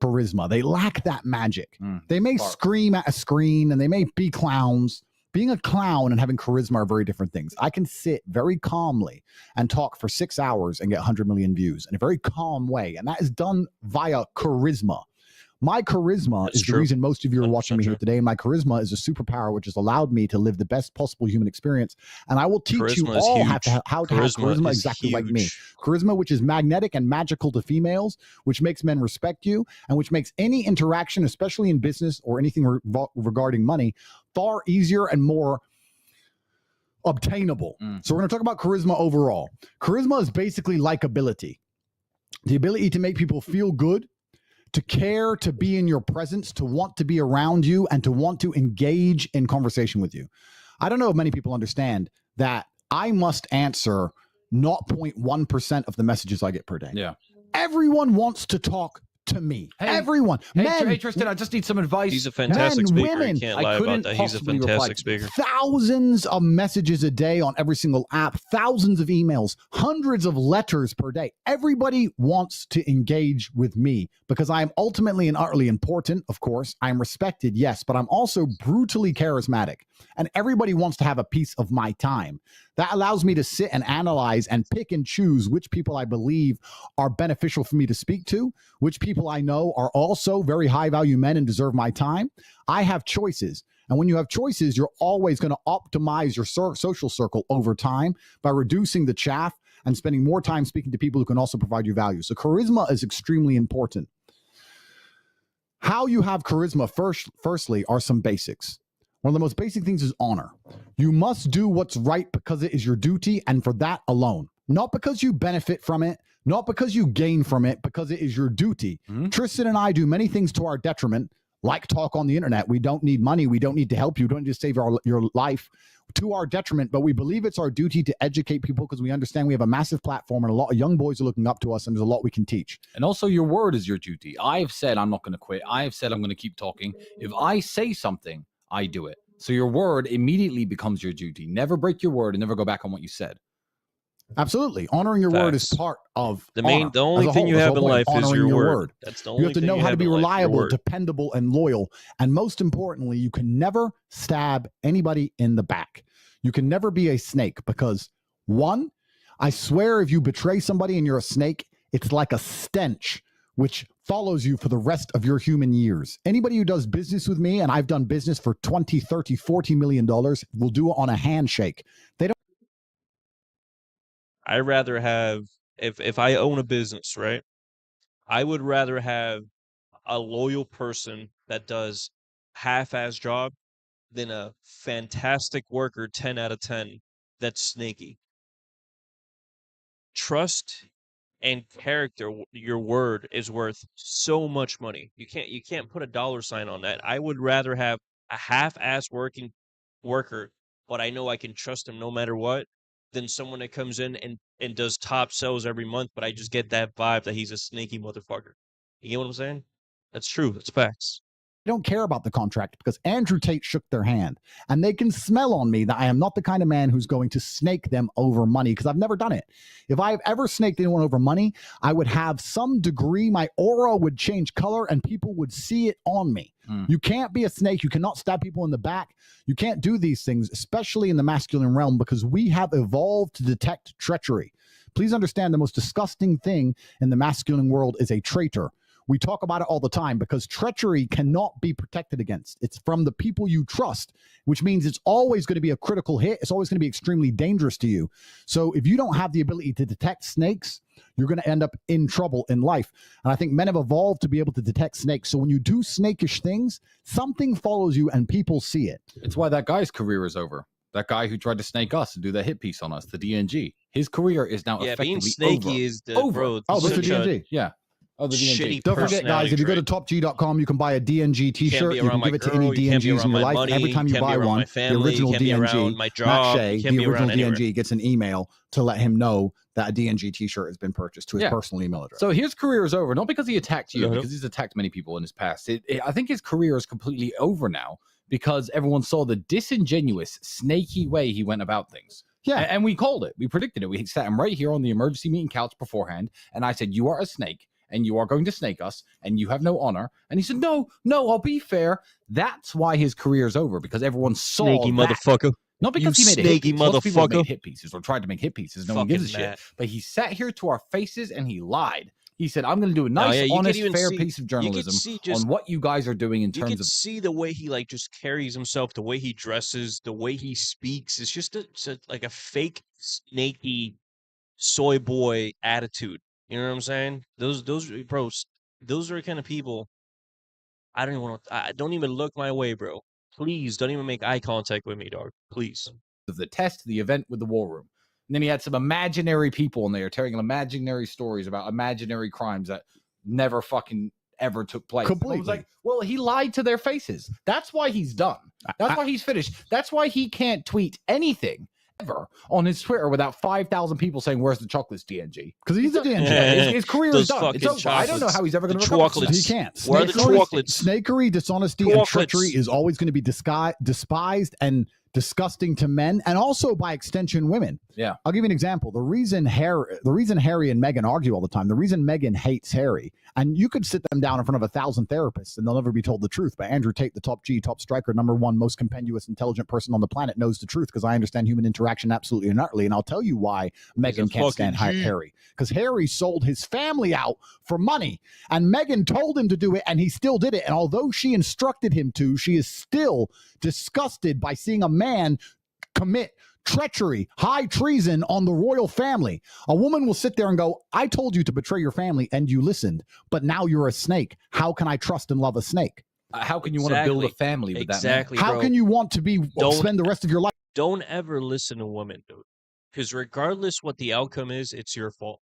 charisma. They lack that magic. They may scream at a screen and they may be clowns. Being a clown and having charisma are very different things. I can sit very calmly and talk for 6 hours and get 100 million views in a very calm way. And that is done via charisma. My charisma is the reason most of you are watching me here today. My charisma is a superpower which has allowed me to live the best possible human experience. And I will teach you all how to have charisma exactly like me. Charisma, which is magnetic and magical to females, which makes men respect you, and which makes any interaction, especially in business or anything regarding money, far easier and more obtainable. So we're going to talk about charisma overall. Charisma is basically likability. The ability to make people feel good, to care, to be in your presence, to want to be around you, and to want to engage in conversation with you. I don't know if many people understand that I must answer 0.1% of the messages I get per day. Yeah. Everyone wants to talk to me. Everyone. Hey, Tristan, I just need some advice. He's a fantastic speaker. Women. You can't lie about that. He's a fantastic speaker. Thousands of messages a day on every single app, thousands of emails, hundreds of letters per day. Everybody wants to engage with me because I am ultimately and utterly important, of course. I am respected, yes, but I'm also brutally charismatic. And everybody wants to have a piece of my time. That allows me to sit and analyze and pick and choose which people I believe are beneficial for me to speak to, which people I know are also very high value men and deserve my time. I have choices. And when you have choices, you're always going to optimize your social circle over time by reducing the chaff and spending more time speaking to people who can also provide you value. So charisma is extremely important. How you have charisma, firstly, are some basics. One of the most basic things is honor. You must do what's right because it is your duty and for that alone. Not because you benefit from it, not because you gain from it, because it is your duty. Tristan and I do many things to our detriment, like talk on the internet. We don't need money. We don't need to help you. We don't need to save your life to our detriment, but we believe it's our duty to educate people because we understand we have a massive platform and a lot of young boys are looking up to us and there's a lot we can teach. And also your word is your duty. I have said I'm not going to quit. I have said I'm going to keep talking. If I say something, I do it. So your word immediately becomes your duty. Never break your word and never go back on what you said. Absolutely. Honoring your word is part of the only thing you have in life is your word. That's the only you have to know how to be reliable, dependable, and loyal. And most importantly, you can never stab anybody in the back. You can never be a snake because, one, I swear if you betray somebody and you're a snake, it's like a stench which follows you for the rest of your human years. Anybody who does business with me, and I've done business for 20, 30, 40 million dollars, will do it on a handshake. They don't. I'd rather have, if I own a business, right? I would rather have a loyal person that does half-ass job than a fantastic worker 10 out of 10 that's snaky. Trust and character, your word is worth so much money. You can't put a dollar sign on that. I would rather have a half-ass working worker, but I know I can trust him no matter what, than someone that comes in and does top sales every month, but I just get that vibe that he's a sneaky motherfucker. You get what I'm saying? That's true. That's facts. Don't care about the contract because Andrew Tate shook their hand and they can smell on me that I am not the kind of man who's going to snake them over money because I've never done it. If I've ever snaked anyone over money, I would have some degree, my aura would change color and people would see it on me. You can't be a snake. You cannot stab people in the back. You can't do these things, especially in the masculine realm, because we have evolved to detect treachery. Please understand the most disgusting thing in the masculine world is a traitor. We talk about it all the time because treachery cannot be protected against. It's from the people you trust, which means it's always going to be a critical hit. It's always going to be extremely dangerous to you. So if you don't have the ability to detect snakes, you're going to end up in trouble in life. And I think men have evolved to be able to detect snakes. So when you do snakish things, something follows you and people see it. It's why that guy's career is over. That guy who tried to snake us and do the hit piece on us, the DNG. His career is now effectively being snaky over. Is the bro. Oh, that's the DNG. Yeah. Oh, the DNG. Don't forget, guys, if you go to topg.com, you can buy a DNG t-shirt. You can give it to any DNGs in your life. Every time you buy one, the original DNG, Matt Shea, the original DNG, gets an email to let him know that a DNG t-shirt has been purchased to his personal email address. So his career is over, not because he attacked you, because he's attacked many people in his past. I think his career is completely over now because everyone saw the disingenuous, snaky way he went about things. Yeah. And we called it. We predicted it. We sat him right here on the emergency meeting couch beforehand, and I said, you are a snake. and you are going to snake us, and you have no honor. And he said, no, I'll be fair. That's why his career's over, because everyone saw Snaky that. motherfucker. Not because You he made a hit snaky piece. Lots of people have motherfucker. made hit pieces or tried to make hit pieces. No one gives a Fucking shit. Matt. But he sat here to our faces and he lied. He said, I'm going to do a No, nice, yeah, you could honest, even fair see- piece of You could journalism see just on what you guys are doing in you terms could of see the way he like just carries himself, the way he dresses, the way he speaks. It's just like a fake snaky soy boy attitude. You know what I'm saying? Those bros, those are the kind of people. I don't even want to. I don't even look my way, bro. Please don't even make eye contact with me, dog. Please. the test, the event with the war room. And then he had some imaginary people in there telling imaginary stories about imaginary crimes that never fucking ever took place. Completely. I was like, well, he lied to their faces. That's why he's done. That's why he's finished. That's why he can't tweet anything ever on his Twitter without 5,000 people saying, "Where's the chocolates, DNG?" Because he's a DNG. Yeah, his career Those is done. It's fucking over. I don't know how he's ever going to the recover from chocolates. that. He can't. Where are the Snakery- chocolates? Snakery, dishonesty, and treachery is always going to be despised and disgusting to men, and also by extension women. Yeah. I'll give you an example. The reason Harry and Meghan argue all the time, the reason Meghan hates Harry, and you could sit them down in front of 1,000 therapists and they'll never be told the truth. But Andrew Tate, the top striker, #1 most compendious, intelligent person on the planet, knows the truth because I understand human interaction absolutely and utterly. And I'll tell you why Meghan can't stand Harry. Because Harry sold his family out for money, and Meghan told him to do it, and he still did it. And although she instructed him to, she is still disgusted by seeing a man commit treachery, high treason on the royal family. A woman will sit there and go, I told you to betray your family and you listened, but now you're a snake. How can I trust and love a snake? How can you want to build a family with that man? How can you want to spend the rest of your life? Don't ever listen to women, dude. Because regardless what the outcome is, it's your fault.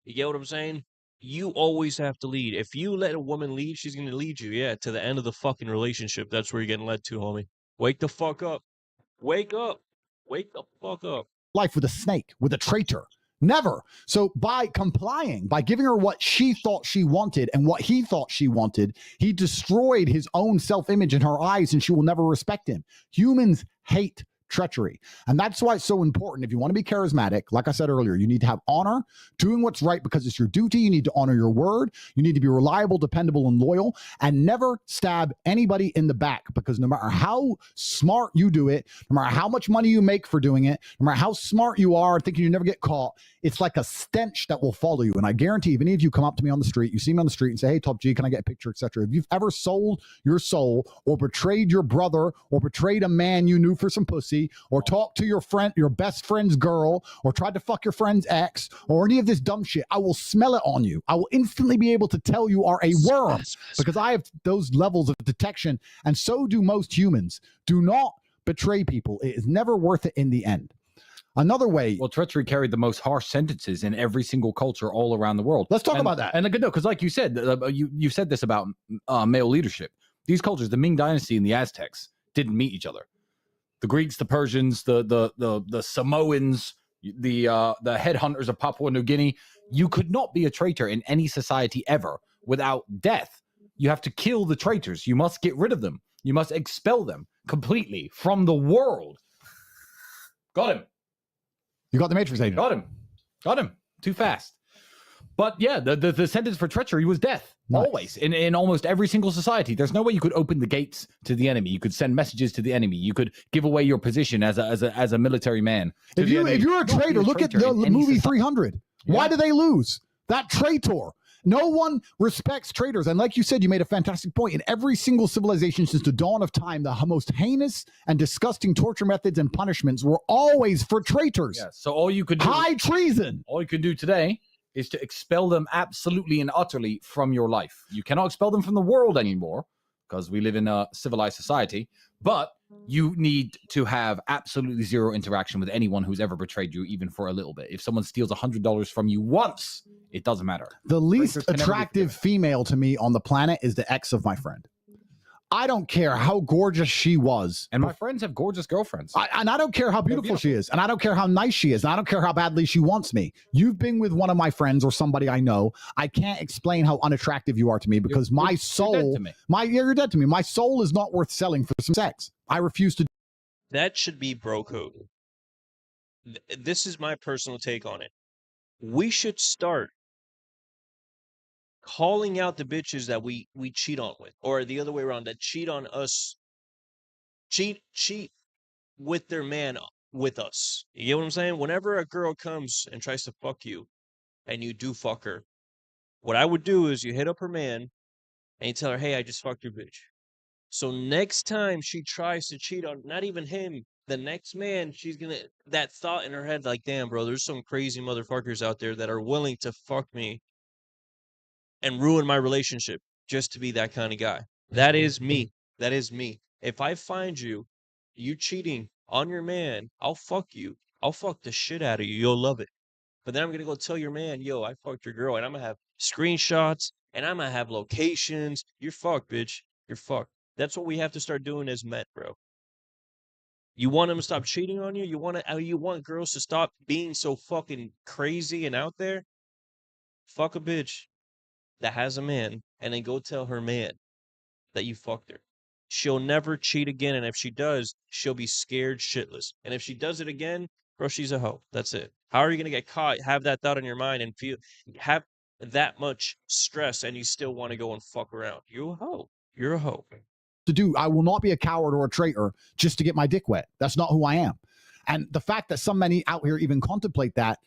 You get what I'm saying? You always have to lead. If you let a woman lead, she's going to lead you, to the end of the fucking relationship. That's where you're getting led to, homie. Wake the fuck up. Wake up. Wake the fuck up. Life with a snake, with a traitor. Never. So by complying, by giving her what she thought she wanted and what he thought she wanted, he destroyed his own self-image in her eyes, and she will never respect him. Humans hate treachery. And that's why it's so important. If you want to be charismatic, like I said earlier, you need to have honor, doing what's right because it's your duty. You need to honor your word. You need to be reliable, dependable, and loyal, and never stab anybody in the back, because no matter how smart you do it, no matter how much money you make for doing it, no matter how smart you are thinking you never get caught, it's like a stench that will follow you. And I guarantee if any of you come up to me on the street, you see me on the street and say, hey, Top G, can I get a picture, etc. If you've ever sold your soul or betrayed your brother or betrayed a man you knew for some pussy, or talked to your best friend's girl, or tried to fuck your friend's ex, or any of this dumb shit, I will smell it on you. I will instantly be able to tell you are a worm, because I have those levels of detection, and so do most humans. Do not betray people. It is never worth it in the end. Another way. Well, treachery carried the most harsh sentences in every single culture all around the world. Let's talk about that. And no, because like you said, you said this about male leadership. These cultures, the Ming Dynasty and the Aztecs, didn't meet each other. The Greeks, the Persians, the Samoans, the headhunters of Papua New Guinea. You could not be a traitor in any society ever without death. You have to kill the traitors. You must get rid of them. You must expel them completely from the world. Got him. You got the Matrix agent. Got him. Too fast. But yeah, the sentence for treachery was death. Nice. Always. In almost every single society. There's no way you could open the gates to the enemy. You could send messages to the enemy. You could give away your position as a military man. If you're a traitor, look at the movie 300. Yeah. Why do they lose? That traitor. No one respects traitors. And like you said, you made a fantastic point. In every single civilization since the dawn of time, the most heinous and disgusting torture methods and punishments were always for traitors. Yeah. So all you could do, high treason. All you can do today is to expel them absolutely and utterly from your life. You cannot expel them from the world anymore because we live in a civilized society, but you need to have absolutely zero interaction with anyone who's ever betrayed you, even for a little bit. If someone steals $100 from you once, it doesn't matter. The least attractive female to me on the planet is the ex of my friend. I don't care how gorgeous she was. And my friends have gorgeous girlfriends. I don't care how beautiful she is. And I don't care how nice she is. And I don't care how badly she wants me. You've been with one of my friends or somebody I know. I can't explain how unattractive you are to me because my soul, you're dead to me. You're dead to me. My soul is not worth selling for some sex. I refuse to. That should be bro code. This is my personal take on it. We should start calling out the bitches that we cheat on with, or the other way around, that cheat on us, cheat with their man with us. You get what I'm saying? Whenever a girl comes and tries to fuck you and you do fuck her, what I would do is you hit up her man and you tell her, hey, I just fucked your bitch. So next time she tries to cheat on not even him, the next man, she's gonna, that thought in her head, like, damn, bro, there's some crazy motherfuckers out there that are willing to fuck me and ruin my relationship just to be that kind of guy. That is me. That is me. If I find you cheating on your man, I'll fuck you. I'll fuck the shit out of you. You'll love it. But then I'm gonna go tell your man, yo, I fucked your girl, and I'm gonna have screenshots and I'm gonna have locations. You're fucked, bitch. You're fucked. That's what we have to start doing as men, bro. You want them to stop cheating on you? You want girls to stop being so fucking crazy and out there? Fuck a bitch that has a man, and then go tell her man that you fucked her. She'll never cheat again, and if she does, she'll be scared shitless. And if she does it again, bro, she's a hoe. That's it. How are you gonna get caught, have that thought in your mind, and have that much stress, and you still want to go and fuck around? You're a hoe. You're a hoe. To do. I will not be a coward or a traitor just to get my dick wet. That's not who I am. And the fact that so many out here even contemplate that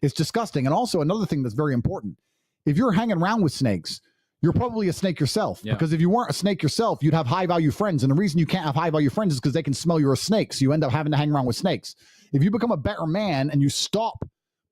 is disgusting. And also another thing that's very important. If you're hanging around with snakes, you're probably a snake yourself. Yeah. Because if you weren't a snake yourself, you'd have high value friends. And the reason you can't have high value friends is because they can smell you're a snake. So you end up having to hang around with snakes. If you become a better man and you stop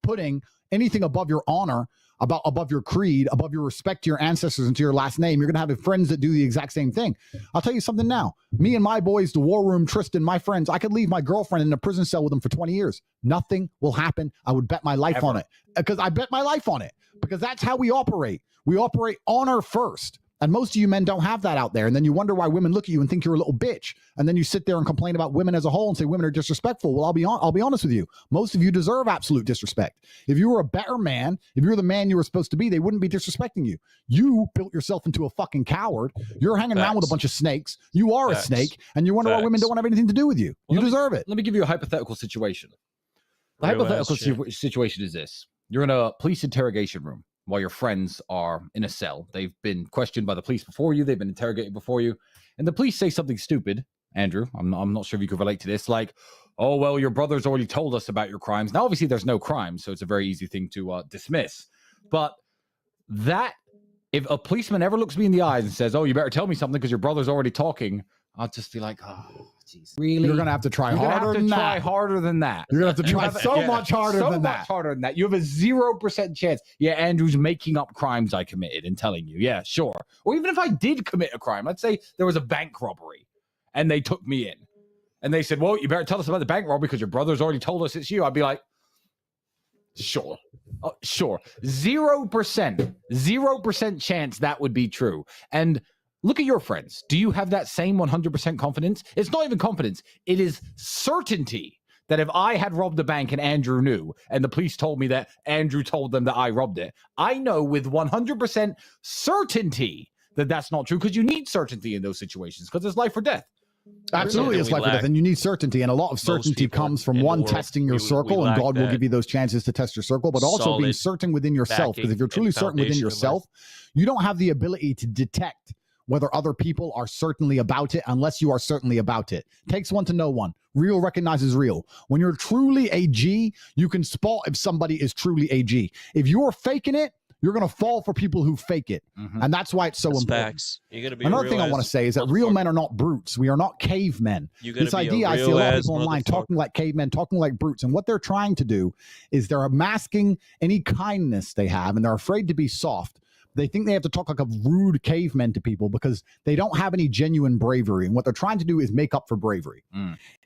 putting anything above your honor, above your creed, above your respect to your ancestors and to your last name, you're going to have friends that do the exact same thing. I'll tell you something now. Me and my boys, the War Room, Tristan, my friends, I could leave my girlfriend in a prison cell with them for 20 years. Nothing will happen. I would bet my life on it. Because I bet my life on it. Because that's how we operate. We operate honor first. And most of you men don't have that out there. And then you wonder why women look at you and think you're a little bitch. And then you sit there and complain about women as a whole and say women are disrespectful. Well, I'll be honest with you. Most of you deserve absolute disrespect. If you were a better man, if you were the man you were supposed to be, they wouldn't be disrespecting you. You built yourself into a fucking coward. You're hanging around with a bunch of snakes. You are a snake. And you wonder why women don't want to have anything to do with you. You deserve it. Let me give you a hypothetical situation. The hypothetical situation is this. You're in a police interrogation room while your friends are in a cell. They've been questioned by the police before you. They've been interrogated before you. And the police say something stupid. Andrew, I'm not sure if you could relate to this. Like, oh, well, your brother's already told us about your crimes. Now, obviously, there's no crime, so it's a very easy thing to dismiss. But that, if a policeman ever looks me in the eyes and says, oh, you better tell me something because your brother's already talking, I'll just be like, oh, jeez. Really? You're going to have to try harder than that. Harder than that. You're going to have to try much harder than that. So much harder than that. You have a 0% chance. Yeah, Andrew's making up crimes I committed and telling you. Yeah, sure. Or even if I did commit a crime, let's say there was a bank robbery and they took me in and they said, well, you better tell us about the bank robbery because your brother's already told us it's you. I'd be like, sure. Sure. 0% chance that would be true. And look at your friends. Do you have that same 100% confidence? It's not even confidence. It is certainty that if I had robbed a bank and Andrew knew, and the police told me that Andrew told them that I robbed it, I know with 100% certainty that that's not true, because you need certainty in those situations, because it's life or death. Absolutely, it's life or death, and you need certainty, and a lot of certainty comes from one, testing your circle, and God will give you those chances to test your circle, but also being certain within yourself, because if you're truly certain within yourself, you don't have the ability to detect whether other people are certainly about it unless you are certainly about it. Takes one to know one. Real recognizes real. When you're truly a G, you can spot if somebody is truly a G. If you're faking it, you're going to fall for people who fake it. Mm-hmm. And that's why it's so important. Facts. You gotta be Another thing I want to say is that real men are not brutes. We are not cavemen. This idea, I see a lot of people online talking like cavemen, talking like brutes. And what they're trying to do is they're masking any kindness they have, and they're afraid to be soft. They think they have to talk like a rude caveman to people because they don't have any genuine bravery. And what they're trying to do is make up for bravery.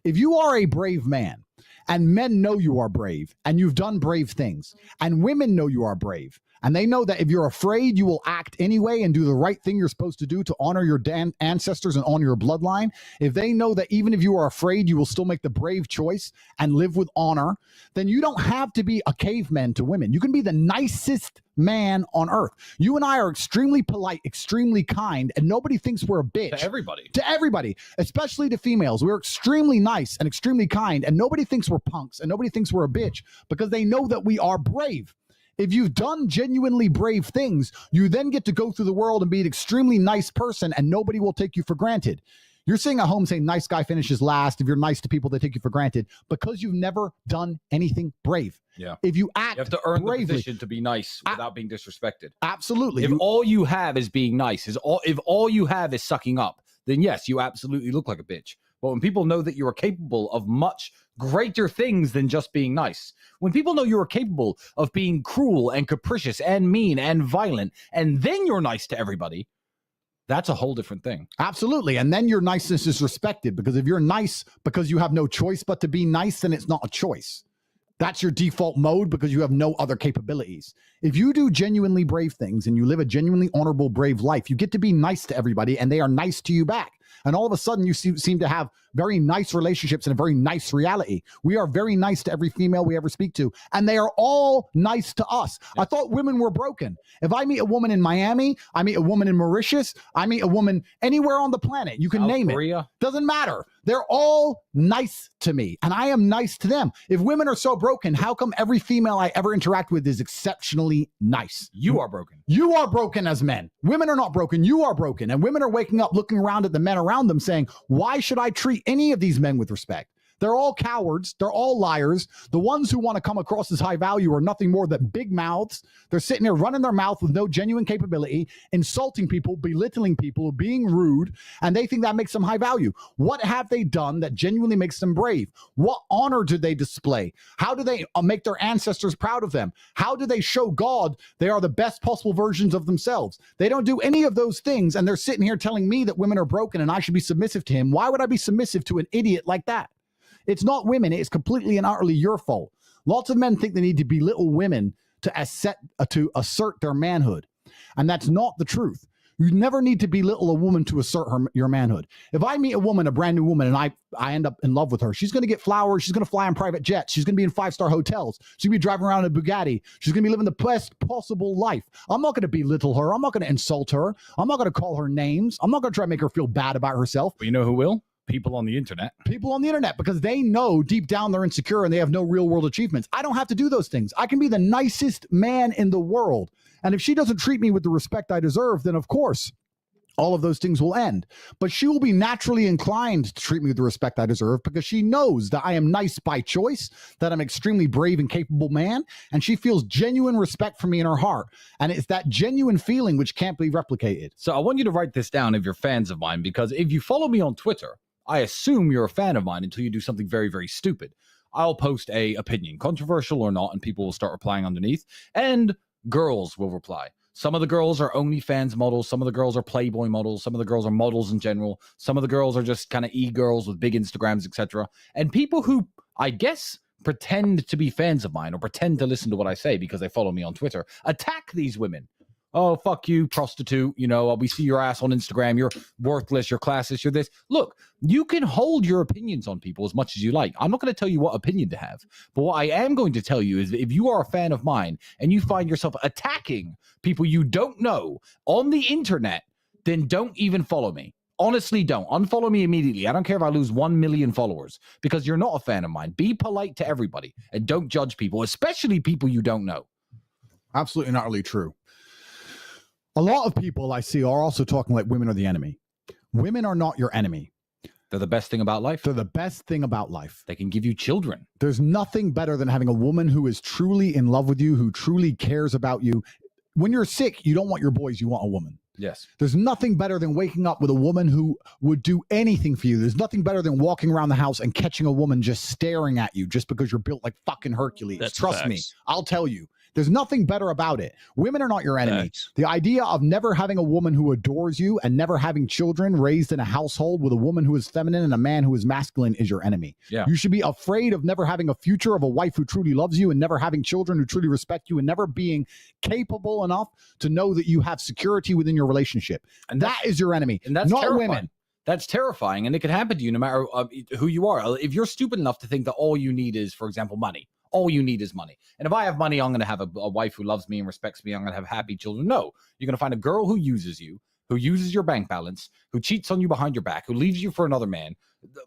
If you are a brave man, and men know you are brave, and you've done brave things, and women know you are brave, and they know that if you're afraid, you will act anyway and do the right thing you're supposed to do to honor your ancestors and honor your bloodline. If they know that even if you are afraid, you will still make the brave choice and live with honor, then you don't have to be a caveman to women. You can be the nicest man on earth. You and I are extremely polite, extremely kind, and nobody thinks we're a bitch. To everybody. To everybody, especially to females. We're extremely nice and extremely kind, and nobody thinks we're punks, and nobody thinks we're a bitch because they know that we are brave. If you've done genuinely brave things, you then get to go through the world and be an extremely nice person, and nobody will take you for granted. You're sitting at home saying nice guy finishes last. If you're nice to people, they take you for granted because you've never done anything brave. Yeah. If you act You have to earn bravely, the position to be nice without being disrespected. Absolutely. If all you have is being nice, if all you have is sucking up, then yes, you absolutely look like a bitch. But when people know that you are capable of much greater things than just being nice, when people know you are capable of being cruel and capricious and mean and violent, and then you're nice to everybody, that's a whole different thing. Absolutely. And then your niceness is respected, because if you're nice because you have no choice but to be nice, then it's not a choice. That's your default mode because you have no other capabilities. If you do genuinely brave things and you live a genuinely honorable, brave life, you get to be nice to everybody and they are nice to you back. And all of a sudden you seem to have very nice relationships and a very nice reality. We are very nice to every female we ever speak to, and they are all nice to us. Yes. I thought women were broken. If I meet a woman in Miami, I meet a woman in Mauritius, I meet a woman anywhere on the planet, you can name it. Doesn't matter. They're all nice to me, and I am nice to them. If women are so broken, how come every female I ever interact with is exceptionally nice? You are broken. You are broken as men. Women are not broken. You are broken. And women are waking up, looking around at the men around them saying, why should I treat any of these men with respect? They're all cowards. They're all liars. The ones who want to come across as high value are nothing more than big mouths. They're sitting there running their mouth with no genuine capability, insulting people, belittling people, being rude, and they think that makes them high value. What have they done that genuinely makes them brave? What honor do they display? How do they make their ancestors proud of them? How do they show God they are the best possible versions of themselves? They don't do any of those things, and they're sitting here telling me that women are broken and I should be submissive to him. Why would I be submissive to an idiot like that? It's not women. It's completely and utterly your fault. Lots of men think they need to belittle women to assert their manhood. And that's not the truth. You never need to belittle a woman to assert your manhood. If I meet a woman, a brand new woman, and I end up in love with her, she's going to get flowers. She's going to fly on private jets. She's going to be in 5-star hotels. She's going to be driving around in a Bugatti. She's going to be living the best possible life. I'm not going to belittle her. I'm not going to insult her. I'm not going to call her names. I'm not going to try to make her feel bad about herself. But you know who will? People on the internet. People on the internet, because they know deep down they're insecure and they have no real world achievements. I don't have to do those things. I can be the nicest man in the world. And if she doesn't treat me with the respect I deserve, then of course, all of those things will end. But she will be naturally inclined to treat me with the respect I deserve because she knows that I am nice by choice, that I'm an extremely brave and capable man, and she feels genuine respect for me in her heart. And it's that genuine feeling which can't be replicated. So I want you to write this down if you're fans of mine, because if you follow me on Twitter, I assume you're a fan of mine until you do something very, very stupid. I'll post a opinion, controversial or not, and people will start replying underneath, and girls will reply. Some of the girls are OnlyFans models. Some of the girls are Playboy models. Some of the girls are models in general. Some of the girls are just kind of e-girls with big Instagrams, etc. And people who, I guess, pretend to be fans of mine or pretend to listen to what I say because they follow me on Twitter, attack these women. Oh, fuck you, prostitute. You know, we see your ass on Instagram. You're worthless. You're classist. You're this. Look, you can hold your opinions on people as much as you like. I'm not going to tell you what opinion to have. But what I am going to tell you is if you are a fan of mine and you find yourself attacking people you don't know on the internet, then don't even follow me. Honestly, don't. Unfollow me immediately. I don't care if I lose 1 million followers because you're not a fan of mine. Be polite to everybody and don't judge people, especially people you don't know. Absolutely not really true. A lot of people I see are also talking like women are the enemy. Women are not your enemy. They're the best thing about life. They're the best thing about life. They can give you children. There's nothing better than having a woman who is truly in love with you, who truly cares about you. When you're sick, you don't want your boys, you want a woman. Yes. There's nothing better than waking up with a woman who would do anything for you. There's nothing better than walking around the house and catching a woman just staring at you just because you're built like fucking Hercules. Trust me, I'll tell you. There's nothing better about it. Women are not your enemy. Facts. The idea of never having a woman who adores you and never having children raised in a household with a woman who is feminine and a man who is masculine is your enemy. Yeah. You should be afraid of never having a future, of a wife who truly loves you and never having children who truly respect you and never being capable enough to know that you have security within your relationship. And that is your enemy, and that's not terrifying. women. That's terrifying, and it can happen to you no matter who you are. If you're stupid enough to think that all you need is, for example, money. All you need is money. And if I have money, I'm going to have a wife who loves me and respects me. I'm going to have happy children. No, you're going to find a girl who uses you, who uses your bank balance, who cheats on you behind your back, who leaves you for another man.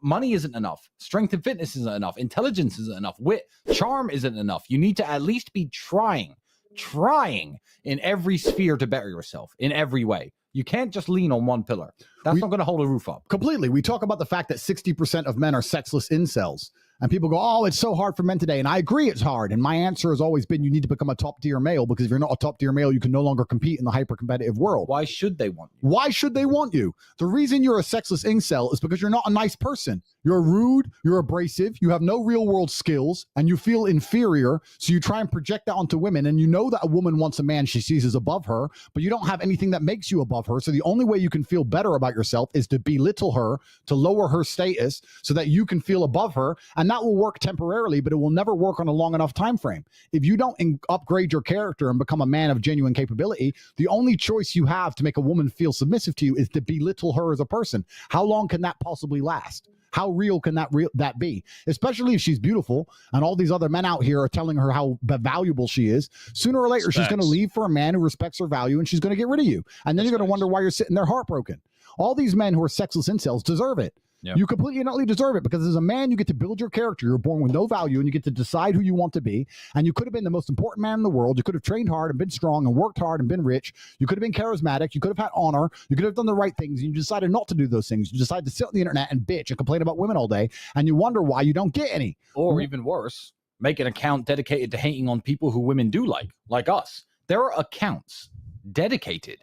Money isn't enough. Strength and fitness isn't enough. Intelligence isn't enough. Wit, charm isn't enough. You need to at least be trying trying in every sphere to better yourself in every way. You can't just lean on one pillar. That's not going to hold a roof up. Completely. We talk about the fact that 60% of men are sexless incels. And people go, oh, it's so hard for men today. And I agree it's hard. And my answer has always been you need to become a top tier male, because if you're not a top tier male, you can no longer compete in the hyper competitive world. Why should they want you? Why should they want you? The reason you're a sexless incel is because you're not a nice person. You're rude, you're abrasive, you have no real world skills, and you feel inferior. So you try and project that onto women. And you know that a woman wants a man she sees as above her, but you don't have anything that makes you above her. So the only way you can feel better about yourself is to belittle her, to lower her status so that you can feel above her. And that will work temporarily, but it will never work on a long enough time frame. If you don't upgrade your character and become a man of genuine capability, the only choice you have to make a woman feel submissive to you is to belittle her as a person. How long can that possibly last? How real can that be? Especially if she's beautiful and all these other men out here are telling her how valuable she is. Sooner or later, she's going to leave for a man who respects her value, and she's going to get rid of you. And then you're going to wonder why you're sitting there heartbroken. All these men who are sexless incels deserve it. Yep. You completely and utterly deserve it, because as a man, you get to build your character. You're born with no value, and you get to decide who you want to be. And you could have been the most important man in the world. You could have trained hard and been strong and worked hard and been rich. You could have been charismatic. You could have had honor. You could have done the right things. And you decided not to do those things. You decided to sit on the internet and bitch and complain about women all day. And you wonder why you don't get any. Or even worse, make an account dedicated to hating on people who women do like us. There are accounts dedicated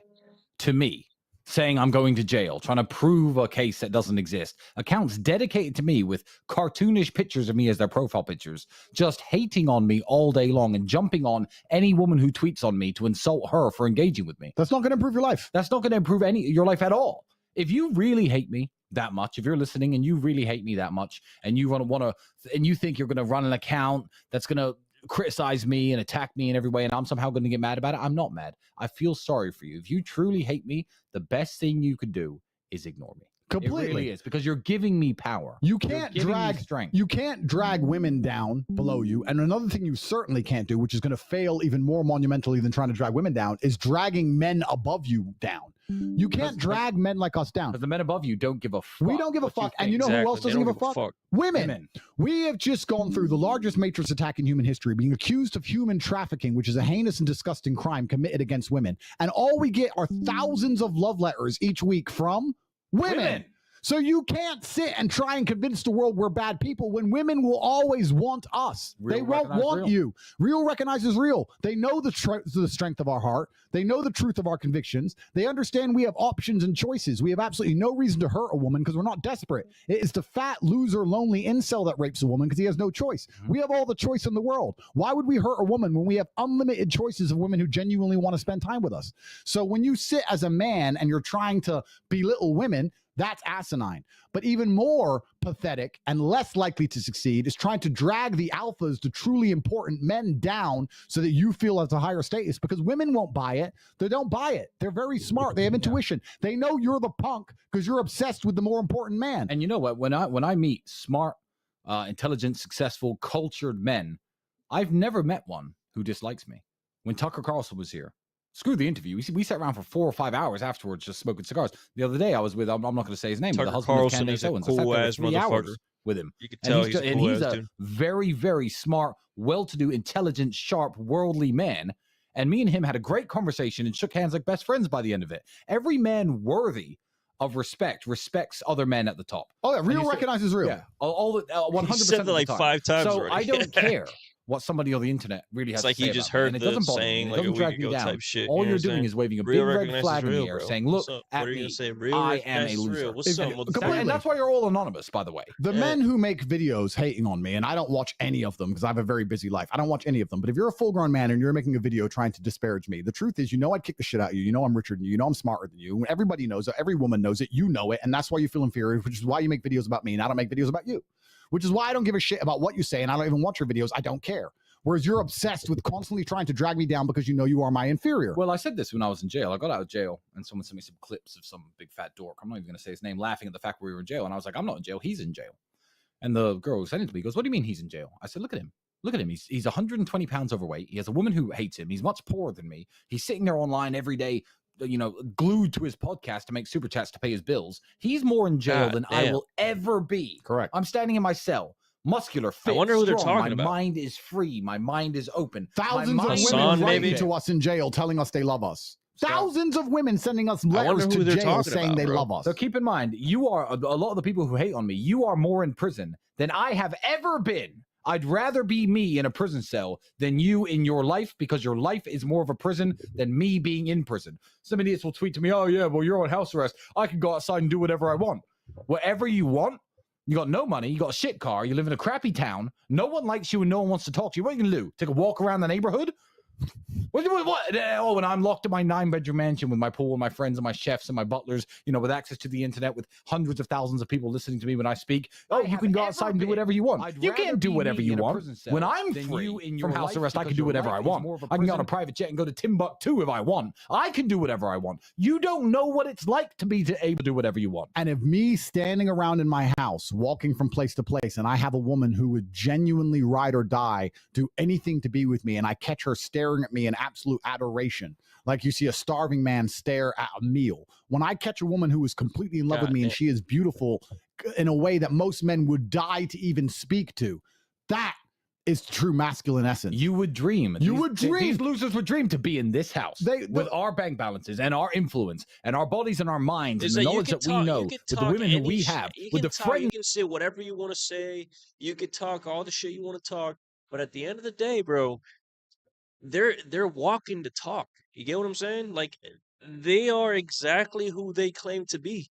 to me saying I'm going to jail, trying to prove a case that doesn't exist. Accounts dedicated to me with cartoonish pictures of me as their profile pictures, just hating on me all day long and jumping on any woman who tweets on me to insult her for engaging with me. That's not going to improve your life. That's not going to improve your life at all. If you really hate me that much, if you're listening and you really hate me that much, and you want to, and you think you're going to run an account that's going to criticize me and attack me in every way, and I'm somehow going to get mad about it, I'm not mad. I feel sorry for you. If you truly hate me, the best thing you could do is ignore me. Completely. It really is, because you're giving me power. You can't drag women down below you. And another thing you certainly can't do, which is going to fail even more monumentally than trying to drag women down, is dragging men above you down. You can't drag men like us down. Because the men above you don't give a fuck. We don't give a fuck. And you know who else doesn't give a fuck? Women. We have just gone through the largest matrix attack in human history, being accused of human trafficking, which is a heinous and disgusting crime committed against women. And all we get are thousands of love letters each week from women. So you can't sit and try and convince the world we're bad people when women will always want us. They won't want you. Real recognizes real. They know the strength of our heart. They know the truth of our convictions. They understand we have options and choices. We have absolutely no reason to hurt a woman because we're not desperate. It is the fat, loser, lonely incel that rapes a woman because he has no choice. We have all the choice in the world. Why would we hurt a woman when we have unlimited choices of women who genuinely want to spend time with us? So when you sit as a man and you're trying to belittle women, that's asinine. But even more pathetic and less likely to succeed is trying to drag the alphas, the truly important men, down so that you feel as a higher status, because women won't buy it. They don't buy it. They're very smart. They have intuition. They know you're the punk because you're obsessed with the more important man. And you know what? When I meet smart, intelligent, successful, cultured men, I've never met one who dislikes me. When Tucker Carlson was here, screw the interview. We sat around for 4 or 5 hours afterwards just smoking cigars. The other day I was with, I'm not going to say his name, Tucker but the husband Carlson of is a Candace Owens. cool-ass 3 motherfucker. hours with him. You can tell he's a cool-ass a dude. very, very smart, well-to-do, intelligent, sharp, worldly man. And me and him had a great conversation and shook hands like best friends by the end of it. Every man worthy of respect respects other men at the top. Oh, yeah, real recognizes real. Yeah, all the 100% He said that like 5 times so already. I don't care what somebody on the internet really has It's like to say he just about me, heard and it the doesn't bother me, saying it like a doesn't week drag me ago down. type shit. All you know you're what I'm doing saying? is waving a Real big red recognizes flag in real, the air, bro. saying, "Look What's up? at What are you me. gonna say? Real I am a recognizes loser." real. What's up, motherfucker? And that's why you're all anonymous, by the way. The men who make videos hating on me, and I don't watch any of them because I have a very busy life. I don't watch any of them. But if you're a full-grown man and you're making a video trying to disparage me, the truth is, I'd kick the shit out of you. You know I'm richer than you. You know I'm smarter than you. Everybody knows it. Every woman knows it. You know it. And that's why you feel inferior, which is why you make videos about me and I don't make videos about you. Which is why I don't give a shit about what you say and I don't even watch your videos. I don't care. Whereas you're obsessed with constantly trying to drag me down because you know you are my inferior. Well, I said this when I was in jail. I got out of jail and someone sent me some clips of some big fat dork. I'm not even going to say his name, laughing at the fact we were in jail. And I was like, I'm not in jail. He's in jail. And the girl who sent it to me goes, what do you mean he's in jail? I said, look at him. Look at him. He's 120 pounds overweight. He has a woman who hates him. He's much poorer than me. He's sitting there online every day, glued to his podcast to make super chats to pay his bills. He's more in jail than I will ever be. Correct. I'm standing in my cell muscular, fit, I wonder who they're strong. talking My about. mind is free. My mind is open. Thousands of women Hassan, writing maybe? to us in jail telling us they love us. Thousands of women sending us I wonder letters who to they're jail talking saying about, they bro. love us. So keep in mind, you are a lot of the people who hate on me. You are more in prison than I have ever been. I'd rather be me in a prison cell than you in your life, because your life is more of a prison than me being in prison. Some idiots will tweet to me, "Oh yeah, well you're on house arrest. I can go outside and do whatever I want." Whatever you want. You got no money. You got a shit car. You live in a crappy town. No one likes you and no one wants to talk to you. What are you gonna do? Take a walk around the neighborhood? What? Oh, and I'm locked in my 9-bedroom mansion with my pool and my friends and my chefs and my butlers, with access to the internet, with hundreds of thousands of people listening to me when I speak. Oh, you can go outside and do whatever you want. You can't do whatever you want. When I'm free from house arrest, I can do whatever I want. I can go on a private jet and go to Timbuktu if I want. I can do whatever I want. You don't know what it's like to be able to do whatever you want. And if me standing around in my house, walking from place to place, and I have a woman who would genuinely ride or die, do anything to be with me, and I catch her staring at me in absolute adoration, like you see a starving man stare at a meal. When I catch a woman who is completely in love with me and she is beautiful in a way that most men would die to even speak to, that is true masculine essence. You would dream. These losers would dream to be in this house with our bank balances and our influence and our bodies and our minds and the knowledge that we know, with the women who we have, with the friends. You can say whatever you want to say. You can talk all the shit you want to talk. But at the end of the day, bro, they're walking the talk. You get what I'm saying? Like, they are exactly who they claim to be.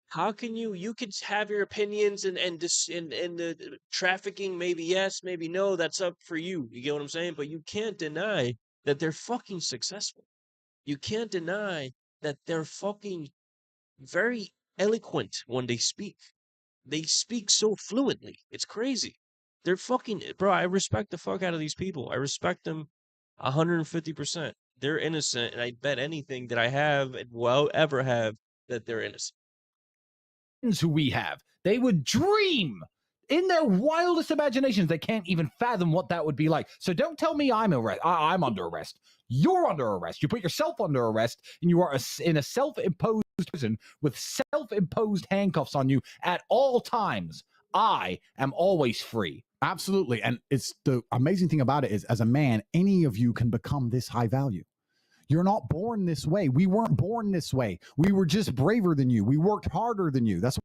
How can you could have your opinions and the trafficking, maybe yes, maybe no, that's up for you. You get what I'm saying? But you can't deny that they're fucking successful. You can't deny that they're fucking very eloquent when they speak. They speak so fluently. It's crazy. They're fucking, bro. I respect the fuck out of these people. I respect them 150%. They're innocent, and I bet anything that I have and will ever have that they're innocent. Who we have, they would dream in their wildest imaginations. They can't even fathom what that would be like. So don't tell me I'm under arrest. You're under arrest. You put yourself under arrest, and you are in a self-imposed prison with self-imposed handcuffs on you at all times. I am always free. Absolutely. And it's the amazing thing about it is, as a man, any of you can become this high value. You're not born this way. We weren't born this way. We were just braver than you. We worked harder than you. That's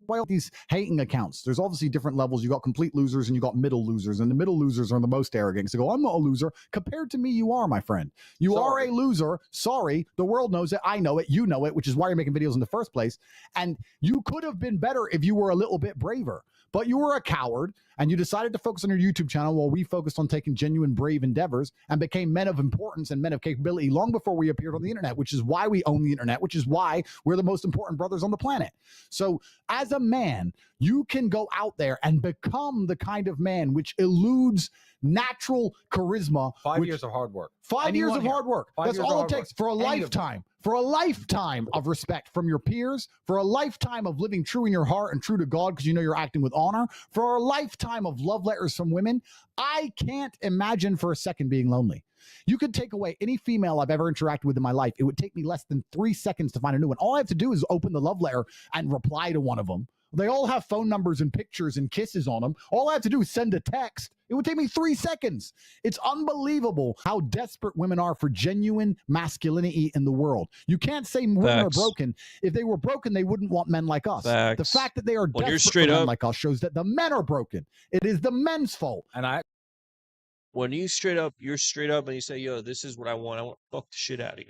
why all these hating accounts, there's obviously different levels. You got complete losers and you got middle losers, and the middle losers are the most arrogant. So I'm not a loser. Compared to me, you are, my friend. You are a loser. Sorry. The world knows it. I know it. You know it, which is why you're making videos in the first place. And you could have been better if you were a little bit braver. But you were a coward, and you decided to focus on your YouTube channel while we focused on taking genuine, brave endeavors and became men of importance and men of capability long before we appeared on the internet, which is why we own the internet, which is why we're the most important brothers on the planet. So as a man, you can go out there and become the kind of man which eludes natural charisma. 5 years of hard work. 5 years of hard work. That's all it takes for a lifetime. For a lifetime of respect from your peers, for a lifetime of living true in your heart and true to God because you know you're acting with honor, for a lifetime of love letters from women. I can't imagine for a second being lonely. You could take away any female I've ever interacted with in my life. It would take me less than 3 seconds to find a new one. All I have to do is open the love letter and reply to one of them. They all have phone numbers and pictures and kisses on them. All I have to do is send a text. It would take me 3 seconds. It's unbelievable how desperate women are for genuine masculinity in the world. You can't say women are broken. If they were broken, they wouldn't want men like us. The fact that they are desperate for men like us shows that the men are broken. It is the men's fault. And when you're straight up and you say, yo, this is what I want to fuck the shit out of you.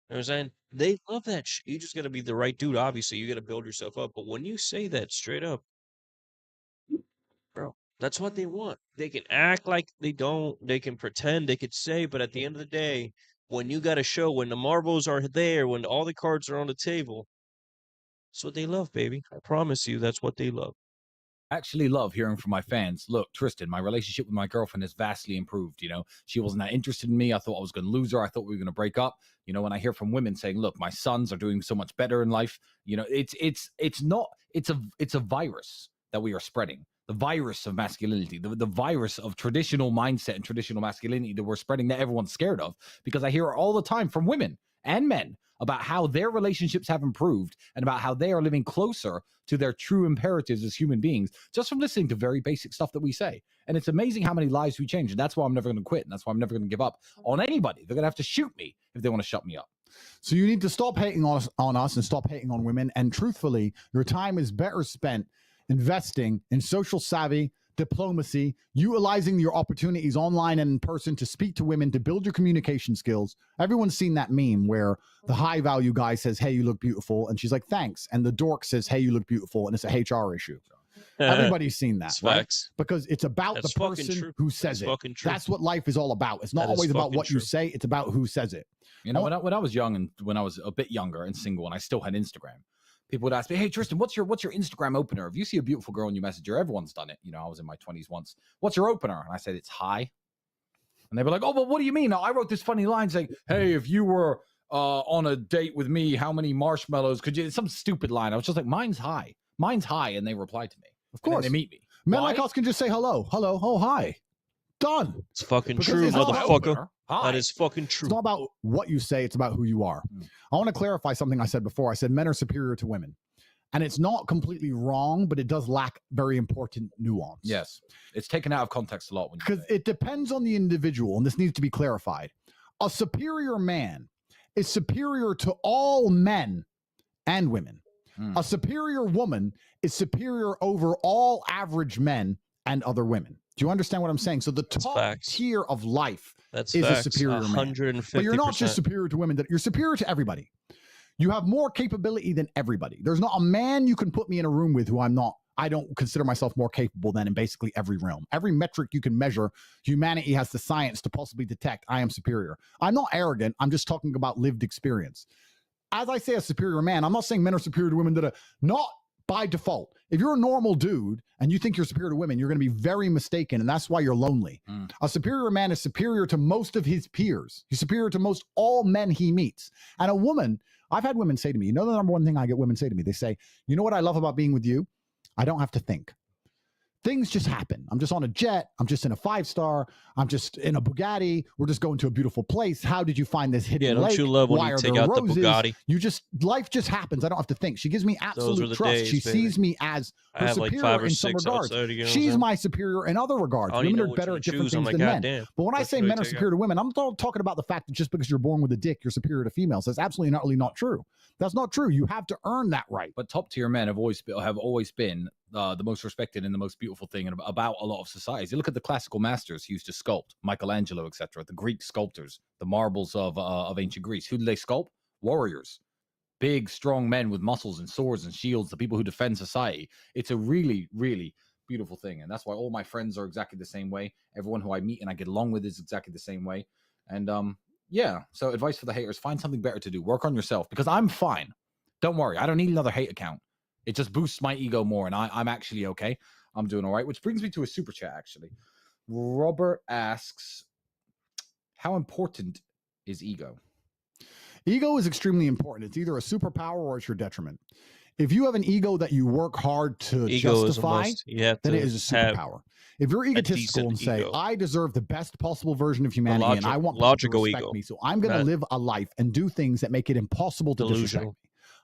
You know what I'm saying? They love that shit. You just got to be the right dude, obviously. You got to build yourself up. But when you say that straight up, bro, that's what they want. They can act like they don't. They can pretend. They could say. But at the end of the day, when you got to show, when the marbles are there, when all the cards are on the table, that's what they love, baby. I promise you, that's what they love. actually love hearing from my fans. Look, Tristan, my relationship with my girlfriend has vastly improved. She wasn't that interested in me. I thought I was going to lose her. I thought we were going to break up. When I hear from women saying, look, my sons are doing so much better in life, it's a virus that we are spreading. The virus of masculinity, the virus of traditional mindset and traditional masculinity that we're spreading, that everyone's scared of, because I hear it all the time from women and men. about how their relationships have improved and about how they are living closer to their true imperatives as human beings just from listening to very basic stuff that we say. And it's amazing how many lives we change. And that's why I'm never going to quit. And that's why I'm never going to give up on anybody. They're going to have to shoot me if they want to shut me up. So you need to stop hating on us and stop hating on women. And truthfully, your time is better spent investing in social savvy, diplomacy, utilizing your opportunities online and in person to speak to women, to build your communication skills. Everyone's seen that meme where the high value guy says, "Hey, you look beautiful." And she's like, "Thanks." And the dork says, "Hey, you look beautiful." And it's a HR issue. Everybody's seen that, right? Facts. Because it's about That's the person who says That's it. That's what life is all about. It's not That is always about what true. you say. It's about who says it. You know, when I was young and when I was a bit younger and single and I still had Instagram, people would ask me, "Hey, Tristan, what's your Instagram opener? If you see a beautiful girl and you message her, everyone's done it. You know, I was in my 20s once. What's your opener?" And I said, "It's hi." And they were like, "Oh, well, what do you mean?" I wrote this funny line saying, "Hey, if you were on a date with me, how many marshmallows could you?" It's some stupid line. I was just like, "Mine's hi. Mine's hi." And they replied to me. Of course. They meet me. Men Why? like us can just say hello, oh, hi. Done. It's fucking Because true, it's not motherfucker. Hi. That is fucking true. It's not about what you say, it's about who you are. I want to clarify something I said before. I said men are superior to women. And it's not completely wrong, but it does lack very important nuance. Yes. It's taken out of context a lot. Because it depends on the individual, and this needs to be clarified. A superior man is superior to all men and women. A superior woman is superior over all average men and other women. Do you understand what I'm saying? So the top tier of life is a superior man. But you're not just superior to women, you're superior to everybody. You have more capability than everybody. There's not a man you can put me in a room with who I don't consider myself more capable than in basically every realm. Every metric you can measure, humanity has the science to possibly detect I am superior. I'm not arrogant. I'm just talking about lived experience. As I say a superior man, I'm not saying men are superior to women that are not by default. If you're a normal dude and you think you're superior to women, you're going to be very mistaken, and that's why you're lonely. A superior man is superior to most of his peers. He's superior to most all men he meets. And a woman, I've had women say to me, you know the number one thing I get women say to me? They say, "You know what I love about being with you? I don't have to think. Things just happen. I'm just on a jet. I'm just in a 5-star. I'm just in a Bugatti. We're just going to a beautiful place. How did you find this hidden lake? Yeah, don't you love when Why you are take there out roses? the Bugatti? Life just happens. I don't have to think." She gives me absolute trust. Days, she sees me as her superior in some regards. She's my superior in other regards. Women are better at different things than men. But when I say men are superior to women, I'm not talking about the fact that just because you're born with a dick, you're superior to females. That's absolutely and utterly not true. That's not true. You have to earn that right. But top tier men have always been the most respected and the most beautiful thing about a lot of societies. You look at the classical masters who used to sculpt, Michelangelo, etc., the Greek sculptors, the marbles of ancient Greece. Who did they sculpt? Warriors. Big, strong men with muscles and swords and shields, the people who defend society. It's a really, really beautiful thing. And that's why all my friends are exactly the same way. Everyone who I meet and I get along with is exactly the same way. And yeah, so advice for the haters, find something better to do. Work on yourself, because I'm fine. Don't worry. I don't need another hate account. It just boosts my ego more, and I'm actually okay. I'm doing all right, which brings me to a super chat, actually. Robert asks, how important is ego? Ego is extremely important. It's either a superpower or it's your detriment. If you have an ego that you work hard to justify, then it is a superpower. If you're egotistical and say, "I deserve the best possible version of humanity and I want people to respect me, so I'm going to live a life and do things that make it impossible to disrespect me.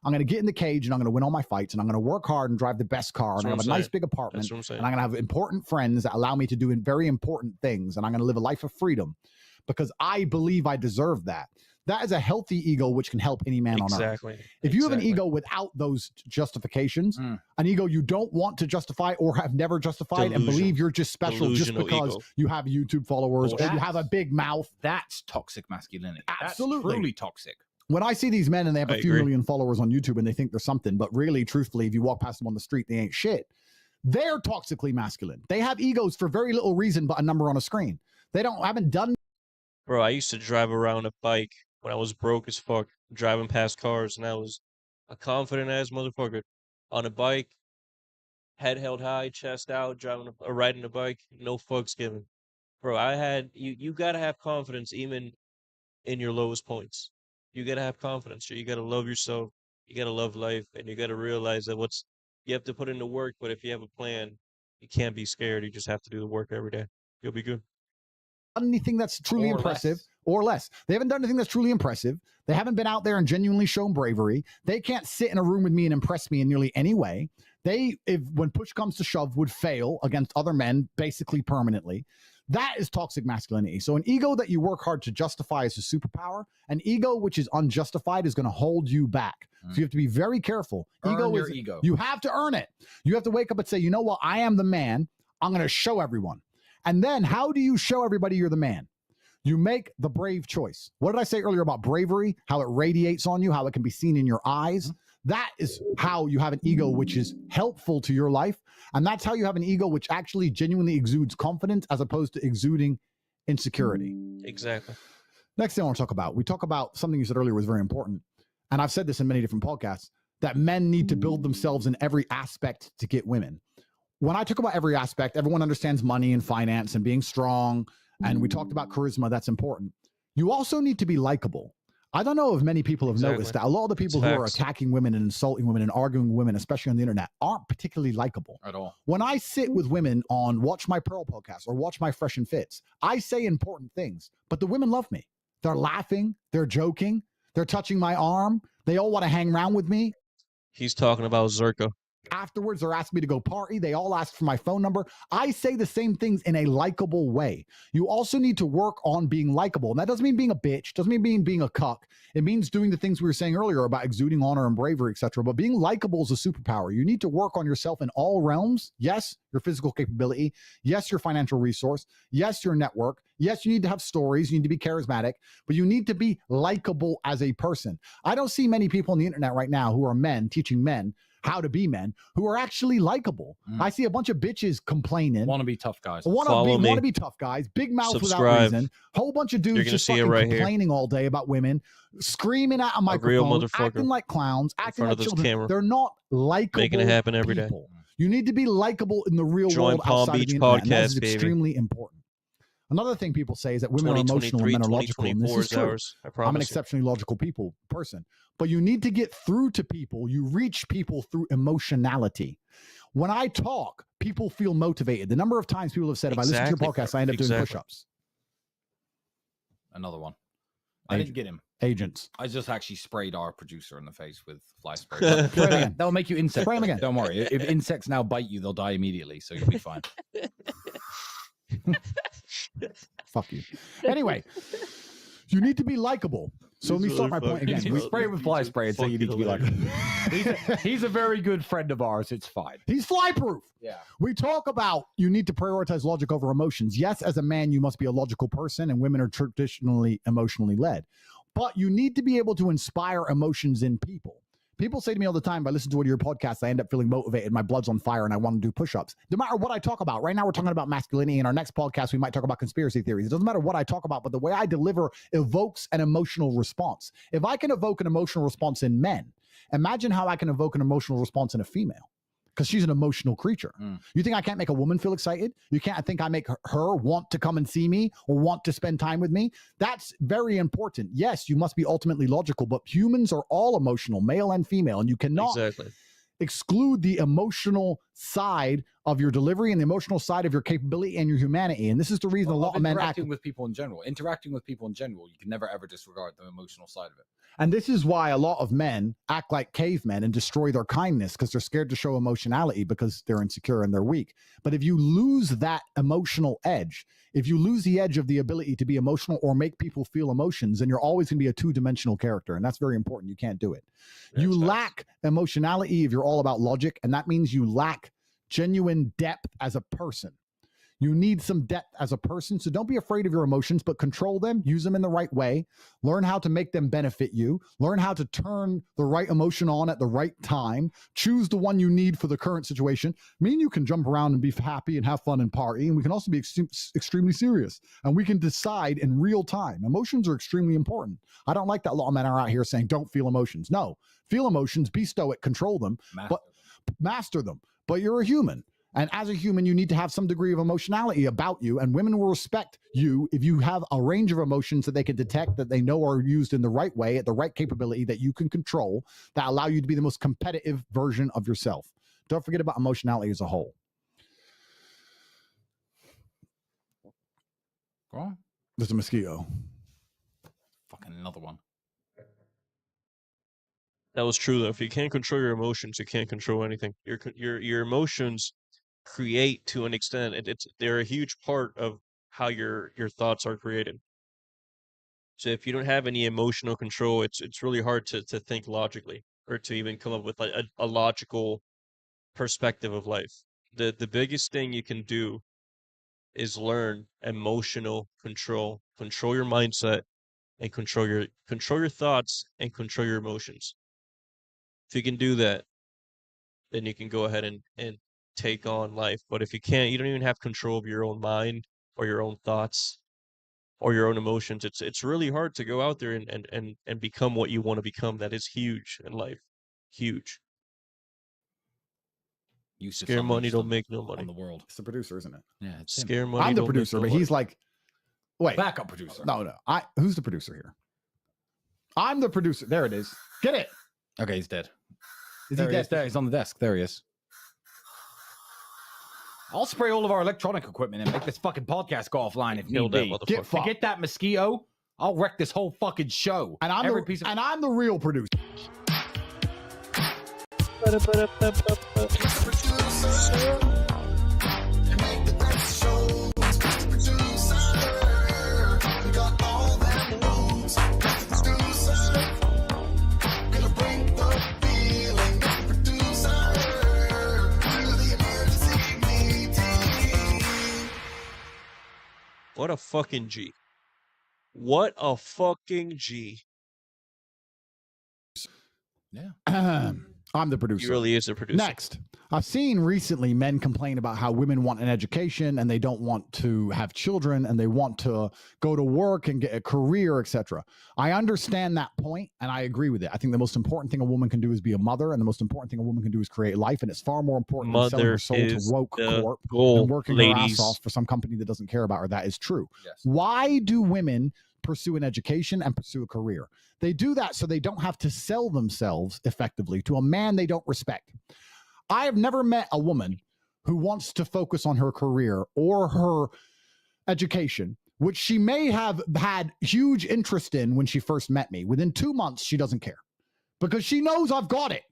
I'm going to get in the cage and I'm going to win all my fights and I'm going to work hard and drive the best car and I have a nice big apartment and I'm going to have important friends that allow me to do very important things and I'm going to live a life of freedom because I believe I deserve that." That is a healthy ego, which can help any man on earth. If you have an ego without those justifications, an ego you don't want to justify or have never justified and believe you're just special just because you have YouTube followers or you have a big mouth. That's toxic masculinity. Absolutely. That's truly toxic. When I see these men and they have a few million followers on YouTube and they think they're something, but really, truthfully, if you walk past them on the street, they ain't shit. They're toxically masculine. They have egos for very little reason but a number on a screen. I haven't done. Bro, I used to drive around a bike when I was broke as fuck, driving past cars, and I was a confident ass motherfucker on a bike, head held high, chest out, riding a bike, no fucks given. Bro, you gotta have confidence even in your lowest points. You gotta have confidence. You gotta love yourself. You gotta love life, and you gotta realize that you have to put in the work. But if you have a plan, you can't be scared. You just have to do the work every day. You'll be good. anything that's truly Or impressive less. or less. They haven't done anything that's truly impressive. They haven't been out there and genuinely shown bravery. They can't sit in a room with me and impress me in nearly any way. They, if when push comes to shove, would fail against other men basically permanently. That is toxic masculinity. So an ego that you work hard to justify is a superpower. An ego which is unjustified is going to hold you back. So you have to be very careful. Earn your ego. You have to earn it. You have to wake up and say, you know what? I am the man. I'm going to show everyone. And then how do you show everybody you're the man? You make the brave choice. What did I say earlier about bravery? How it radiates on you, how it can be seen in your eyes. That is how you have an ego which is helpful to your life. And that's how you have an ego which actually genuinely exudes confidence as opposed to exuding insecurity. Exactly. Next thing I want to talk about, we talk about something you said earlier was very important. And I've said this in many different podcasts, that men need to build themselves in every aspect to get women. When I talk about every aspect, everyone understands money and finance and being strong. And we talked about charisma. That's important. You also need to be likable. I don't know if many people have noticed that a lot of the people who are attacking women and insulting women and arguing with women, especially on the internet, aren't particularly likable At all. When I sit with women on Watch My Pearl podcast or Watch My Fresh and Fits, I say important things, but the women love me. They're laughing. They're joking. They're touching my arm. They all want to hang around with me. He's talking about Zerka. Afterwards, they're asking me to go party. They all ask for my phone number. I say the same things in a likable way. You also need to work on being likable. And that doesn't mean being a bitch. Doesn't mean being a cuck. It means doing the things we were saying earlier about exuding honor and bravery, etc. But being likable is a superpower. You need to work on yourself in all realms. Yes, your physical capability. Yes, your financial resource. Yes, your network. Yes, you need to have stories. You need to be charismatic. But you need to be likable as a person. I don't see many people on the internet right now who are men teaching men how to be men who are actually likable. I see a bunch of bitches complaining. Want to be tough guys. Want to be tough guys. Big mouth without reason. Whole bunch of dudes just fucking complaining all day about women, screaming at a microphone, acting like clowns, acting like children. They're not likable. Making it happen every day. You need to be likable in the real world outside of the internet. And that is extremely important. Another thing people say is that women are emotional and men are logical. And this is true. I'm an exceptionally logical person. But you need to get through to people. You reach people through emotionality. When I talk, people feel motivated. The number of times people have said, if I listen to your podcast, I end up doing push-ups. Another one. I didn't get him. Agents. I just actually sprayed our producer in the face with fly spray. That'll make you insect. Spray him again. Don't worry. If insects now bite you, they'll die immediately. So you'll be fine. Fuck you. Anyway, you need to be likable. So let me start my point again. We spray it with fly spray and say you need to be likable. He's a very good friend of ours. It's fine. He's fly-proof. Yeah. We talk about you need to prioritize logic over emotions. Yes, as a man, you must be a logical person, and women are traditionally emotionally led. But you need to be able to inspire emotions in people. People say to me all the time, if I listen to one of your podcasts, I end up feeling motivated. My blood's on fire and I want to do push-ups. No matter what I talk about. Right now, we're talking about masculinity. In our next podcast, we might talk about conspiracy theories. It doesn't matter what I talk about, but the way I deliver evokes an emotional response. If I can evoke an emotional response in men, imagine how I can evoke an emotional response in a female. Because she's an emotional creature. You think I can't make a woman feel excited? You can't think I make her want to come and see me or want to spend time with me? That's very important. Yes, you must be ultimately logical, but humans are all emotional, male and female, and you cannot exclude the emotional side of your delivery and the emotional side of your capability and your humanity. And this is the reason a lot of men interacting with people in general, you can never ever disregard the emotional side of it. And this is why a lot of men act like cavemen and destroy their kindness because they're scared to show emotionality because they're insecure and they're weak. But if you lose that emotional edge, if you lose the edge of the ability to be emotional or make people feel emotions, then you're always going to be a two-dimensional character. And that's very important. You can't do it. You lack emotionality if you're all about logic. And that means you lack genuine depth as a person. You need some depth as a person. So don't be afraid of your emotions, but control them, use them in the right way, learn how to make them benefit you, learn how to turn the right emotion on at the right time, choose the one you need for the current situation. Me and you can jump around and be happy and have fun and party. And we can also be extremely serious and we can decide in real time. Emotions are extremely important. I don't like that a lot of men are out here saying, don't feel emotions. No, feel emotions, be stoic, control them, master them. But you're a human. And as a human, you need to have some degree of emotionality about you. And women will respect you if you have a range of emotions that they can detect, that they know are used in the right way, at the right capability that you can control, that allow you to be the most competitive version of yourself. Don't forget about emotionality as a whole. Well, There's a mosquito. Fucking another one. That was true though. If you can't control your emotions, you can't control anything. Your emotions create to an extent. They're a huge part of how your thoughts are created. So if you don't have any emotional control, it's really hard to think logically or to even come up with like a logical perspective of life. The biggest thing you can do is learn emotional control. Control your mindset and control your thoughts and control your emotions. If you can do that, then you can go ahead and take on life. But if you can't, you don't even have control of your own mind or your own thoughts or your own emotions. It's really hard to go out there and become what you want to become. That is huge in life. Huge. Scare money don't make no money. On the world. It's the producer, isn't it? Yeah, it's him. Scare money. I'm the don't make producer, no but money. he's like, wait. Backup producer. No. Who's the producer here? I'm the producer. There it is. Get it. Okay, he's dead. Is There he he dead? is. There, he's on the desk. There he is. I'll spray all of our electronic equipment and make this fucking podcast go offline if Kill need that be. motherfucker. Get To fucked. get that mosquito, I'll wreck this whole fucking show. And I'm the real producer. What a fucking G. What a fucking G. Yeah. I'm the He producer. really is a producer. Next, I've seen recently men complain about how women want an education and they don't want to have children and they want to go to work and get a career, etc. I understand that point and I agree with it. I think the most important thing a woman can do is be a mother, and the most important thing a woman can do is create life, and it's far more important than selling her Mother soul to is woke the corp goal, and working her ass ladies. off for some company that doesn't care about her. That is true. Yes. Why do women pursue an education and pursue a career? They do that so they don't have to sell themselves effectively to a man they don't respect. I have never met a woman who wants to focus on her career or her education, which she may have had huge interest in when she first met me. Within 2 months, she doesn't care because she knows I've got it.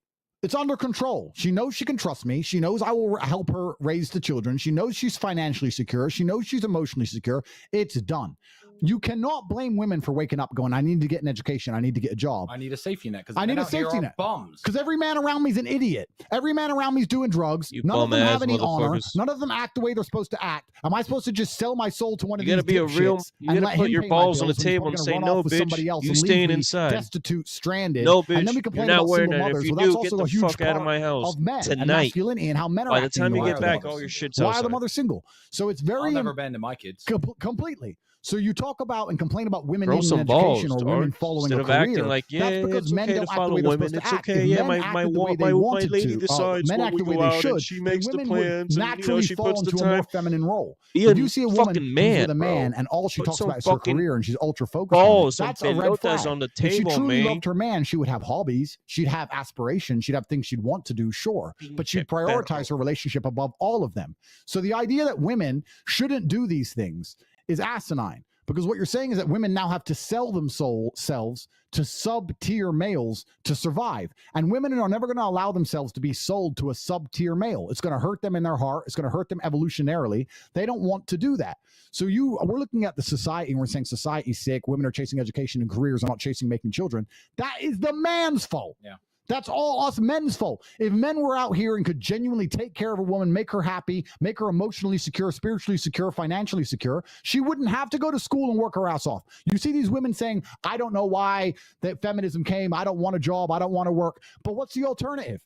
It's under control. She knows she can trust me. She knows I will help her raise the children. She knows she's financially secure. She knows she's emotionally secure. It's done. You cannot blame women for waking up going, I need to get an education. I need to get a job. I need a safety net because I need a safety net. Bums. Because every man around me is an idiot. Every man around me is doing drugs. You None of them have bum-ass any honor. motherfuckers. None of them act the way they're supposed to act. Am I supposed to just sell my soul to one of You these gotta be a real. dipshits You and gotta let put him your pay my balls on the bills when he's table and gonna say, run no, off with bitch. somebody else You and leave staying me inside. destitute, stranded? No, bitch. And then we You're complain not about wearing single that. If mothers. you Well, that's do, get also the a huge fuck out of part my house of men and tonight. masculinity and how men are By the acting time in you the get world. back, all your shit's Why are outside. the mothers single? So it's I'll very never abandon my kids. completely. So you talk about and complain about women Grow in some education balls, or women dog. following Instead a of career. acting like, yeah, that's because it's men okay don't to act the follow way they're women. supposed It's to act. okay. If Yeah, men my acted the way my they my wanted lady to, decides men when act we the way go they out, should, and she makes the then women plans, would and naturally she fall puts the into a more time. feminine role. Be If a you see a woman fucking who's man, with a man bro. and all she Put talks some about is her fucking career and she's ultra focused on it, balls and that's a red pelotas flag. on the If she table, truly man. loved her man, she would have hobbies, she'd have aspirations, she'd have things she'd want to do, sure, but she'd prioritize her relationship above all of them. So the idea that women shouldn't do these things is asinine, because what you're saying is that women now have to sell themselves to sub-tier males to survive, and women are never going to allow themselves to be sold to a sub-tier male. It's going to hurt them in their heart. It's going to hurt them evolutionarily. They don't want to do that. So we're looking at the society and we're saying society's sick. Women are chasing education and careers and not chasing making children. That is the man's fault. Yeah. That's all us men's fault. If men were out here and could genuinely take care of a woman, make her happy, make her emotionally secure, spiritually secure, financially secure, she wouldn't have to go to school and work her ass off. You see these women saying, I don't know why that feminism came. I don't want a job. I don't want to work. But what's the alternative?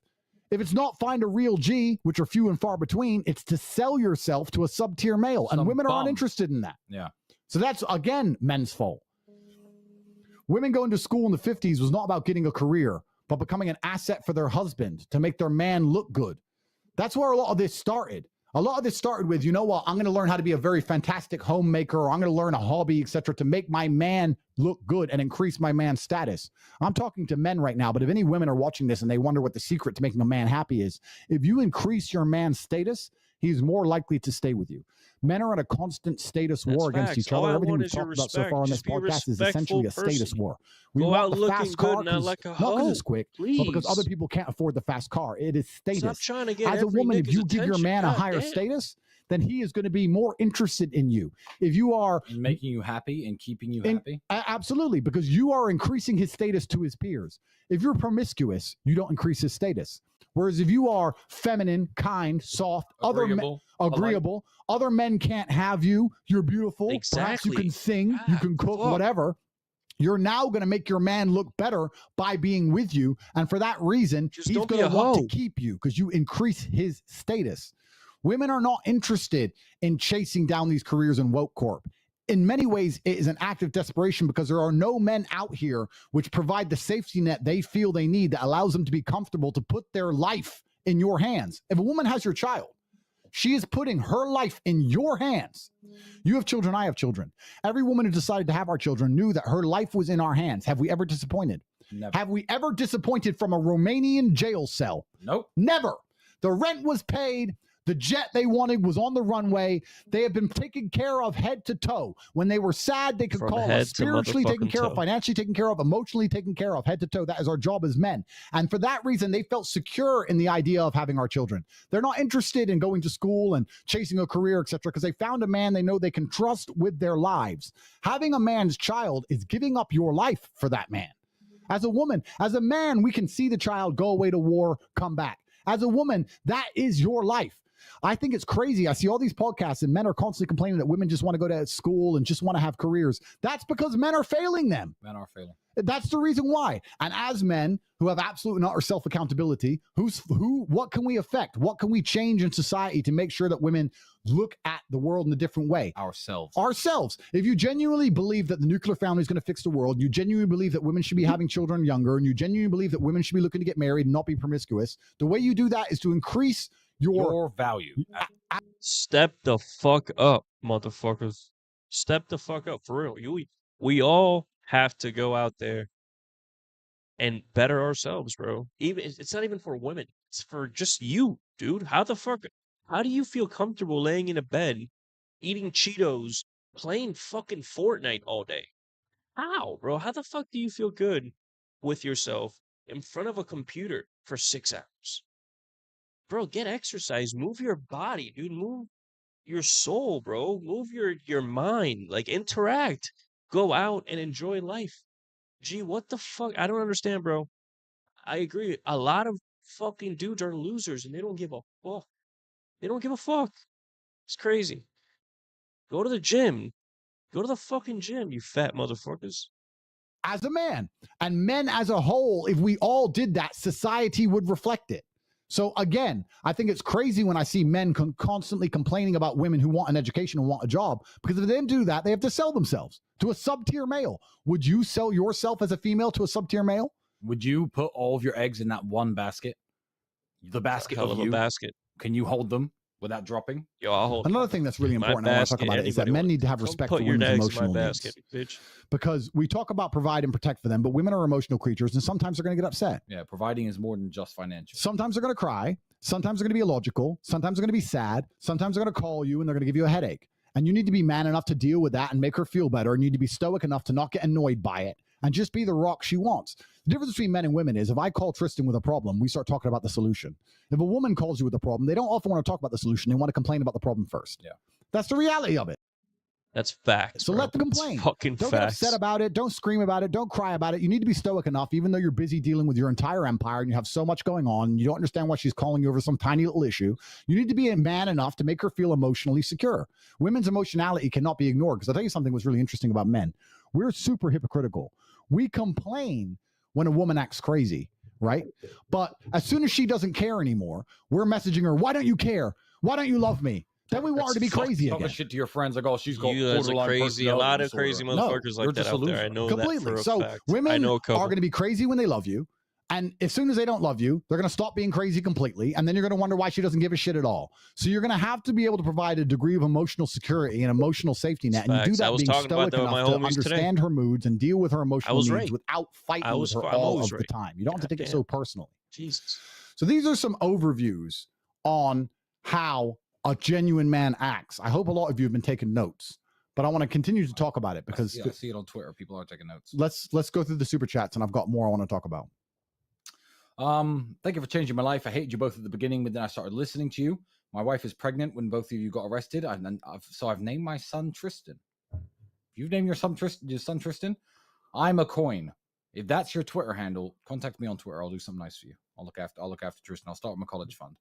If it's not find a real G, which are few and far between, it's to sell yourself to a sub-tier male. And women are uninterested in that. Yeah. So that's, again, men's fault. Women going to school in the 50s was not about getting a career, but becoming an asset for their husband to make their man look good. That's where a lot of this started. A lot of this started with, you know what, I'm going to learn how to be a very fantastic homemaker, or I'm going to learn a hobby, etc., to make my man look good and increase my man's status. I'm talking to men right now, but if any women are watching this and they wonder what the secret to making a man happy is, if you increase your man's status, he's more likely to stay with you. Men are in a constant status That's war against facts. each All other. I Everything want we've is your talked about so respect. far on this Just be a podcast is essentially a respectful status person. war. We Go want out the looking fast good, car not 'cause- like a not because it's hoe. quick, but because other Please. people can't afford the fast car. It is Stop status. trying to get As a every woman, if nigga's you give your attention. man a God higher damn. status, then he is going to be more interested in you. If you are And making you happy and keeping you in- happy. absolutely, because you are increasing his status to his peers. If you're promiscuous, you don't increase his status. Whereas if you are feminine, kind, soft, agreeable, other men can't have you. You're beautiful. Perhaps you can Exactly. sing, you God, can cook, fuck. whatever. You're now going to make your man look better by being with you. And for that reason, Just he's don't be going a to want to hoe. keep you because you increase his status. Women are not interested in chasing down these careers in woke corp. In many ways, it is an act of desperation because there are no men out here which provide the safety net they feel they need that allows them to be comfortable to put their life in your hands. If a woman has your child, she is putting her life in your hands. You have children, I have children. Every woman who decided to have our children knew that her life was in our hands. Have we ever disappointed? Never. Have we ever disappointed from a Romanian jail cell? Nope. Never. The rent was paid. The jet they wanted was on the runway. They have been taken care of head to toe. When they were sad, they could From call head us to spiritually taken motherfucking care of, toe. financially taken care of, emotionally taken care of, head to toe. That is our job as men. And for that reason, they felt secure in the idea of having our children. They're not interested in going to school and chasing a career, etc., because they found a man they know they can trust with their lives. Having a man's child is giving up your life for that man. As a woman, as a man, we can see the child go away to war, come back. As a woman, that is your life. I think it's crazy. I see all these podcasts and men are constantly complaining that women just want to go to school and just want to have careers. That's because men are failing them. Men are failing. That's the reason why. And as men who have absolute and utter self-accountability, what can we affect? What can we change in society to make sure that women look at the world in a different way? Ourselves. If you genuinely believe that the nuclear family is going to fix the world, you genuinely believe that women should be having children younger, and you genuinely believe that women should be looking to get married and not be promiscuous, the way you do that is to increase your value. Step the fuck up, motherfuckers. Step the fuck up, for real. We all have to go out there and better ourselves, bro. Even it's not even for women. It's for just you, dude. How do you feel comfortable laying in a bed, eating Cheetos, playing fucking Fortnite all day? How, bro? How the fuck do you feel good with yourself in front of a computer for 6 hours? Bro, get exercise. Move your body, dude. Move your soul, bro. Move your mind. Like, interact. Go out and enjoy life. Gee, what the fuck? I don't understand, bro. I agree. A lot of fucking dudes are losers and they don't give a fuck. They don't give a fuck. It's crazy. Go to the gym. Go to the fucking gym, you fat motherfuckers. as a man. And men as a whole, if we all did that, society would reflect it. So again, I think it's crazy when I see men constantly complaining about women who want an education and want a job, because if they didn't do that, they have to sell themselves to a sub-tier male. Would you sell yourself as a female to a sub-tier male? Would you put all of your eggs in that one basket? The basket Hell of of you. a basket. Can you hold them without dropping? Yo, I'll hold Another thing that's really my important I want to talk basket. about is that Anybody men want- need to have Come respect put for your women's eggs in my emotional basket, needs. bitch. Because we talk about provide and protect for them, but women are emotional creatures, and sometimes they're going to get upset. Yeah, providing is more than just financial. Sometimes they're going to cry. Sometimes they're going to be illogical. Sometimes they're going to be sad. Sometimes they're going to call you and they're going to give you a headache. And you need to be man enough to deal with that and make her feel better. And you need to be stoic enough to not get annoyed by it and just be the rock she wants. The difference between men and women is if I call Tristan with a problem, we start talking about the solution. If a woman calls you with a problem, they don't often want to talk about the solution. They want to complain about the problem first. Yeah. That's the reality of it. That's facts. So bro. let them It's complain. fucking Don't get facts. upset about it. Don't scream about it. Don't cry about it. You need to be stoic enough, even though you're busy dealing with your entire empire and you have so much going on. And you don't understand why she's calling you over some tiny little issue. You need to be a man enough to make her feel emotionally secure. Women's emotionality cannot be ignored. Because I'll tell you something was really interesting about men. We're super hypocritical. We complain when a woman acts crazy, right? But as soon as she doesn't care anymore, we're messaging her, why don't you care? Why don't you love me? Then we want her to be crazy Talking again. shit to your friends like, oh, she's got You guys are borderline crazy. A lot of personality crazy disorder. motherfuckers like you're that just a out there. I loser. know Completely. that for a So fact. women I know a are couple. going to be crazy when they love you. And as soon as they don't love you, they're going to stop being crazy completely. And then you're going to wonder why she doesn't give a shit at all. So you're going to have to be able to provide a degree of emotional security and emotional safety net. And you do Facts. I that was being talking about stoic that with my enough to homies today. understand her moods and deal with her emotional was needs right. without fighting with her I'm all always of the right. time. You don't have to take it so personally. Jesus. So these are some overviews on how a genuine man acts. I hope a lot of you have been taking notes, but I want to continue to talk about it because I see it on Twitter. People are taking notes. Let's go through the super chats, and I've got more I want to talk about. Thank you for changing my life. I hated you both at the beginning, but then I started listening to you. My wife is pregnant when both of you got arrested, so I've named my son Tristan. You've named your son Tristan. I'm a coin. If that's your Twitter handle, contact me on Twitter. I'll do something nice for you. I'll look after Tristan. I'll start with my college fund.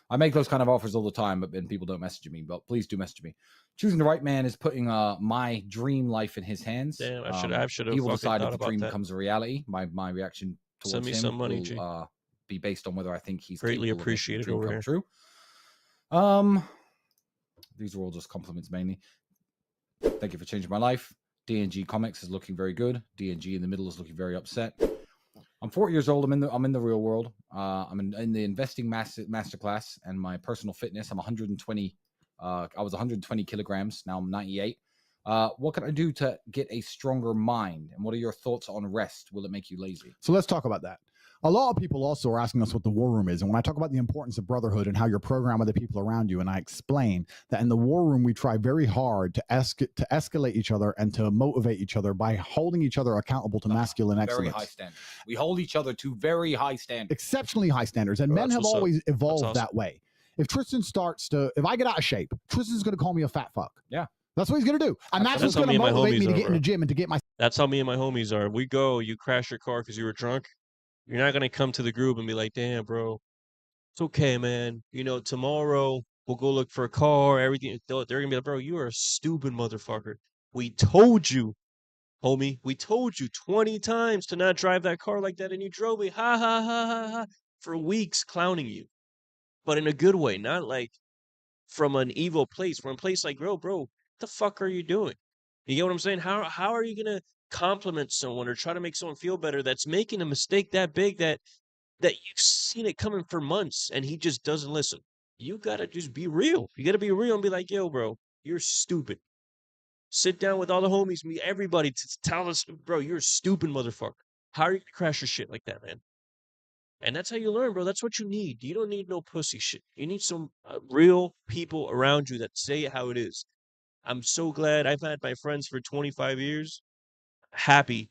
I make those kind of offers all the time, but then people don't message me. But please do message me. Choosing the right man is putting my dream life in his hands. Damn, I should have. He will decide if the dream becomes a reality. My reaction towards Send me him some money, will be based on whether I think he's greatly appreciated over here. True. These are all just compliments mainly. Thank you for changing my life. D&G Comics is looking very good. D&G in the middle is looking very upset. I'm 40 years old. I'm in the real world. I'm in the investing masterclass and my personal fitness. I'm 120. I was 120 kilograms. Now I'm 98. What can I do to get a stronger mind? And what are your thoughts on rest? Will it make you lazy? So let's talk about that. A lot of people also are asking us what the war room is. And when I talk about the importance of brotherhood and how you're programmed with the people around you, and I explain that in the war room, we try very hard to escalate each other and to motivate each other by holding each other accountable to masculine excellence. Very high standards. We hold each other to very high standards. Exceptionally high standards. And men have always evolved that way. If Tristan if I get out of shape, Tristan's going to call me a fat fuck. Yeah. That's what he's going to do. And that's what's going to motivate me to get in the gym and to get my... That's how me and my homies are. We go, you crash your car because you were drunk. You're not going to come to the group and be like, damn, bro, it's okay, man. You know, tomorrow we'll go look for a car, everything. They're going to be like, bro, you are a stupid motherfucker. We told you, homie. We told you 20 times to not drive that car like that, and you drove it. Ha, ha, ha, ha, ha. For weeks clowning you. But in a good way, not like from an evil place. From a place like, bro, what the fuck are you doing? You get what I'm saying? How are you going to compliment someone or try to make someone feel better that's making a mistake that big that you've seen it coming for months and he just doesn't listen? You gotta just be real. You gotta be real and be like, yo, bro, you're stupid. Sit down with all the homies, meet everybody to tell us, bro, you're a stupid motherfucker. How are you gonna crash your shit like that, man? And that's how you learn, bro. That's what you need. You don't need no pussy shit. You need some real people around you that say it how it is. I'm so glad I've had my friends for 25 years. Happy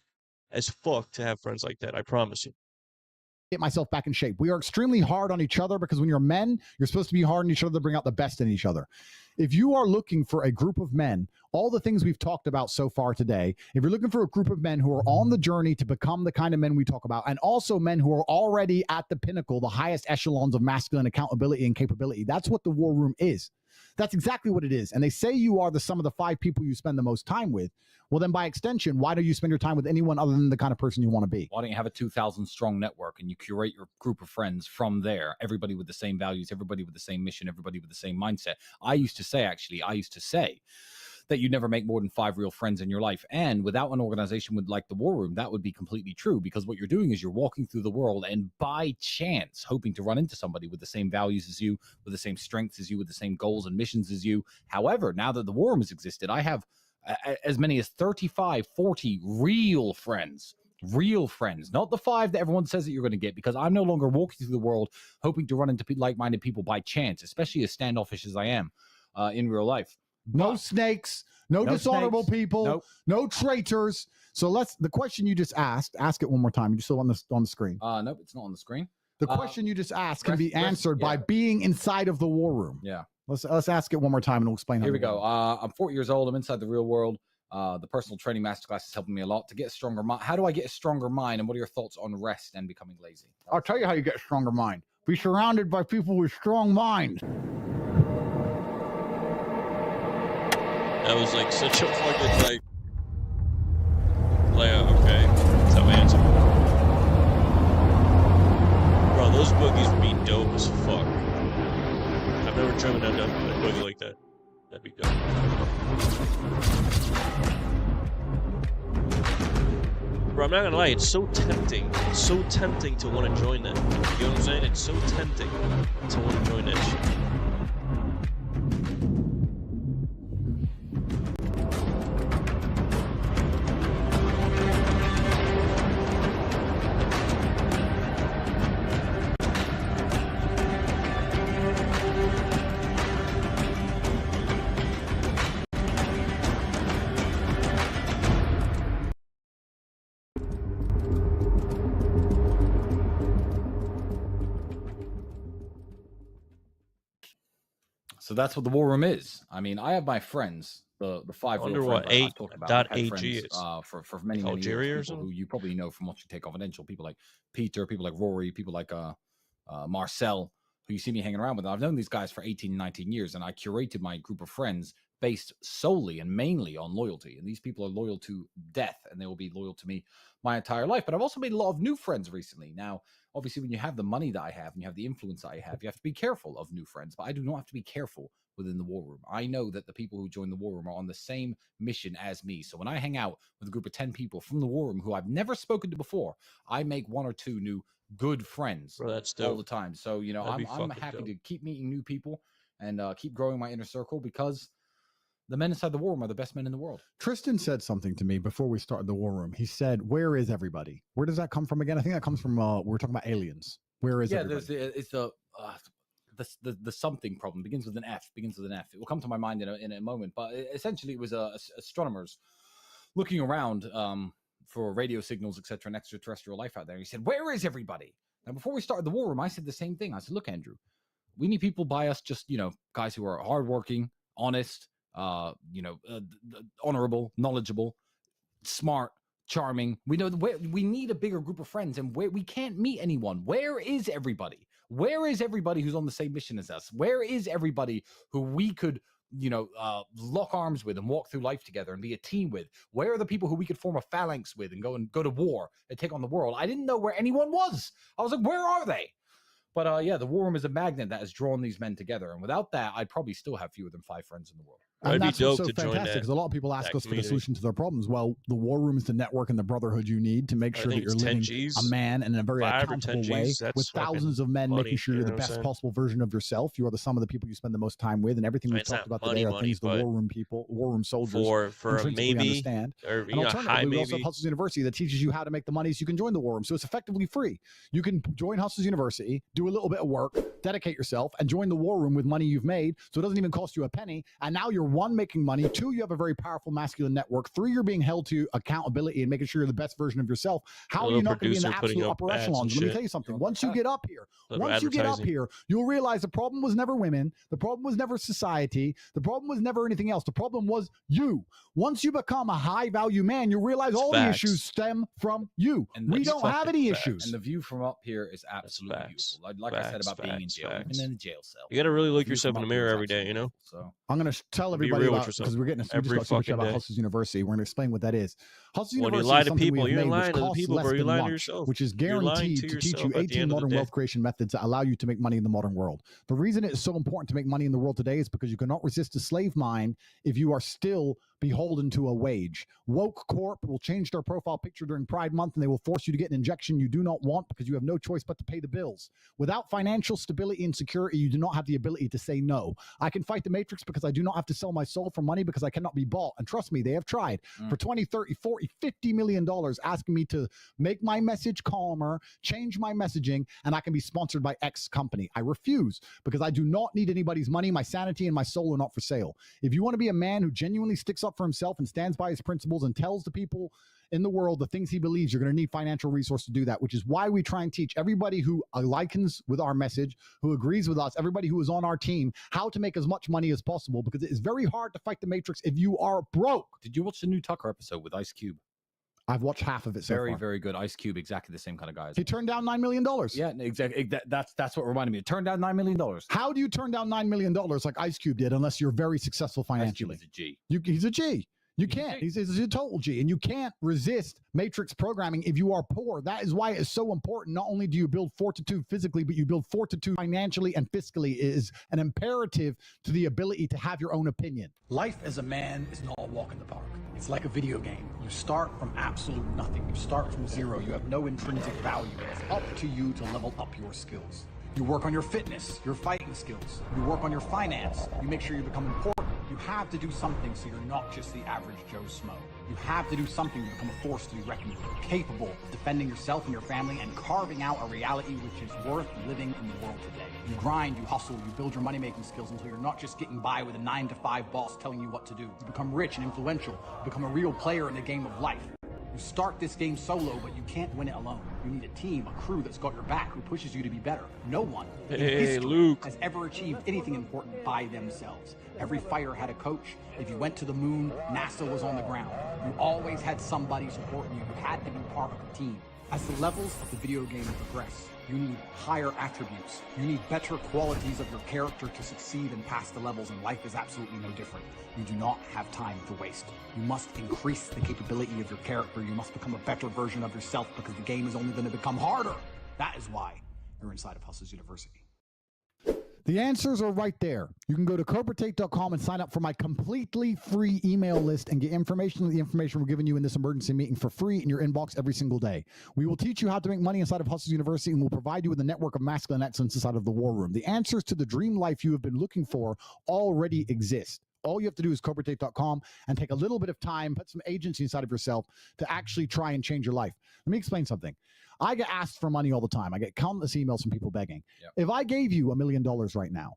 as fuck to have friends like that. I promise you. Get myself back in shape. We are extremely hard on each other because when you're men, you're supposed to be hard on each other to bring out the best in each other. If you are looking for a group of men, all the things we've talked about so far today, if you're looking for a group of men who are on the journey to become the kind of men we talk about, and also men who are already at the pinnacle, the highest echelons of masculine accountability and capability, that's what the war room is. That's exactly what it is. And they say you are the sum of the 5 people you spend the most time with. Well, then by extension, why don't you spend your time with anyone other than the kind of person you want to be? Why don't you have a 2,000 strong network and you curate your group of friends from there? Everybody with the same values, everybody with the same mission, everybody with the same mindset. I used to say that you never make more than 5 real friends in your life. And without an organization like the War Room, that would be completely true, because what you're doing is you're walking through the world and by chance hoping to run into somebody with the same values as you, with the same strengths as you, with the same goals and missions as you. However, now that the War Room has existed, I have as many as 35, 40 real friends, not the 5 that everyone says that you're going to get, because I'm no longer walking through the world hoping to run into like-minded people by chance, especially as standoffish as I am in real life. No snakes, no dishonorable people, no traitors. So the question you just ask it one more time. You just still on the screen. Nope, it's not on the screen. The question you just asked can be answered by being inside of the war room. Yeah. Let's ask it one more time and we'll explain how. Here we go. I'm 40 years old. I'm inside the real world. The personal training masterclass is helping me a lot to get a stronger mind. How do I get a stronger mind? And what are your thoughts on rest and becoming lazy? I'll tell you how you get a stronger mind. Be surrounded by people with strong minds. That was like such a fucking okay. That's how I answer. Bro, those boogies would be dope as fuck. I've never driven down a boogie like that. That'd be dope. Bro, I'm not gonna lie, it's so tempting. It's so tempting to want to join that. You know what I'm saying? It's so tempting to want to join that shit. So that's what the war room is. I mean, I have my friends, the I five wonder real what friends I've talked about. I've had .ag friends is. for many Algeria or years. People who something? you probably know from Watching Take Confidential. People like Peter, people like Rory, people like Marcel, who you see me hanging around with. I've known these guys for 18, 19 years, and I curated my group of friends based solely and mainly on loyalty. And these people are loyal to death, and they will be loyal to me my entire life. But I've also made a lot of new friends recently. Now, obviously, when you have the money that I have and you have the influence that I have, you have to be careful of new friends. But I do not have to be careful within the war room. I know that the people who join the war room are on the same mission as me. So when I hang out with a group of 10 people from the war room who I've never spoken to before, I make one or two new good friends Bro, that's all the dope. time. So, you know, That'd be I'm fucking happy dope. to keep meeting new people and keep growing my inner circle, because the men inside the war room are the best men in the world. Tristan said something to me before we started the war room. He said, "Where is everybody?" Where does that come from again? I think that comes from we're talking about aliens. Where is everybody? It's the something problem. Begins with an F. It will come to my mind in a moment. But essentially, it was astronomers looking around for radio signals, etc., and extraterrestrial life out there. He said, "Where is everybody?" Now, before we started the war room, I said the same thing. I said, "Look, Andrew, we need people by us, just, you know, guys who are hardworking, honest, honorable, knowledgeable, smart, charming. We know we need a bigger group of friends, and we can't meet anyone. Where is everybody? Where is everybody who's on the same mission as us? Where is everybody who we could, lock arms with and walk through life together and be a team with? Where are the people who we could form a phalanx with and go to war and take on the world?" I didn't know where anyone was. I was like, where are they? But the war room is a magnet that has drawn these men together. And without that, I'd probably still have fewer than 5 friends in the world. And That'd be that's what's dope so to join fantastic, that- because a lot of people ask that us for the community. solution to their problems. Well, the war room is the network and the brotherhood you need to make I sure that think you're it's 10 living Gs, a man in a very 5 or 10 accountable way, Gs, that's with thousands of men money, making sure you you're know the what I'm best saying? possible version of yourself. You are the sum of the people you spend the most time with, and everything I mean, we've it's talked not about today are money, things the but war room people, war room soldiers for a intrinsically maybe, understand. or And high alternatively, we also have maybe. Hustlers University that teaches you how to make the money so you can join the war room. So it's effectively free. You can join Hustlers University, do a little bit of work, dedicate yourself, and join the war room with money you've made. So it doesn't even cost you a penny. And now you're 1, making money. 2, you have a very powerful masculine network. 3, you're being held to accountability and making sure you're the best version of yourself. How are you not going to be in the Producer putting absolute up upper ads and echelons? Let me shit. tell you something. Once you get up here, Little once you get up advertising. here, you'll realize the problem was never women. The problem was never society. The problem was never anything else. The problem was you. Once you become a high value man, you realize all the facts. issues stem from you. And We that's don't have fucking any facts. issues. And the view from up here is absolutely facts. beautiful. Like I said about being in Facts, jail, facts. even in a jail cell. You got to really look View yourself from in the up here mirror is every day, you know? absolutely beautiful. So I'm going to tell Be everybody real with about, yourself because we're getting a every super chat fucking about day. Hustlers University. We're going to explain what that is. Hustlers When you University lie is to something people, we you have ain't made lying which to the costs people, less bro. You're than lying to lunch, yourself. which is You're lying guaranteed to to teach yourself you at the 18 end of the modern day. wealth creation methods that allow you to make money in the modern world. The reason it's so important to make money in the world today is because you cannot resist a slave mind if you are still beholden to a wage. Woke Corp will change their profile picture during Pride Month, and they will force you to get an injection you do not want because you have no choice but to pay the bills. Without financial stability and security, you do not have the ability to say no. I can fight the Matrix because I do not have to sell my soul for money, because I cannot be bought. And trust me, they have tried for 20, 30, 40, $50 million, asking me to make my message calmer, change my messaging, and I can be sponsored by X company. I refuse, because I do not need anybody's money. My sanity and my soul are not for sale. If you want to be a man who genuinely sticks up for himself and stands by his principles and tells the people in the world the things he believes, you're going to need financial resource to do that, which is why we try and teach everybody who aligns with our message, who agrees with us, everybody who is on our team, how to make as much money as possible, because it is very hard to fight the Matrix if you are broke. Did you watch the new Tucker episode with Ice Cube? I've watched half of it so Very, far. very good. Ice Cube, exactly the same kind of guy. He turned down $9 million. Yeah, exactly. That's what reminded me. It turned down $9 million. How do you turn down $9 million like Ice Cube did unless you're very successful financially? Ice Cube is a G. He's a G. You He's a can't. G. He's a total G. And you can't resist Matrix programming if you are poor. That is why it's so important. Not only do you build fortitude physically, but you build fortitude financially and fiscally. It is an imperative to the ability to have your own opinion. Life as a man is not a walk in the park. It's like a video game. You start from absolute nothing. You start from zero. You have no intrinsic value. It's up to you to level up your skills. You work on your fitness, your fighting skills. You work on your finance. You make sure you become important. You have to do something so you're not just the average Joe Schmo. You have to do something to become a force to be reckoned with, capable of defending yourself and your family and carving out a reality which is worth living in the world today. You grind, you hustle, you build your money-making skills until you're not just getting by with a 9-to-5 boss telling you what to do. You become rich and influential. You become a real player in the game of life. You start this game solo, but you can't win it alone. You need a team, a crew that's got your back, who pushes you to be better. No one in history Luke. has ever achieved anything important by themselves. Every fighter had a coach. If you went to the moon, NASA was on the ground. You always had somebody supporting you. You had to be part of a team. As the levels of the video game progress, you need higher attributes. You need better qualities of your character to succeed and pass the levels, and life is absolutely no different. You do not have time to waste. You must increase the capability of your character. You must become a better version of yourself, because the game is only going to become harder. That is why you're inside of Hustles University. The answers are right there. You can go to CobraTate.com and sign up for my completely free email list and get information. The information we're giving you in this emergency meeting for free in your inbox every single day. We will teach you how to make money inside of Hustles University, and we'll provide you with a network of masculine excellence inside of the war room. The answers to the dream life you have been looking for already exist. All you have to do is CobraTate.com and take a little bit of time, put some agency inside of yourself to actually try and change your life. Let me explain something. I get asked for money all the time. I get countless emails from people begging. Yep. If I gave you $1 million right now,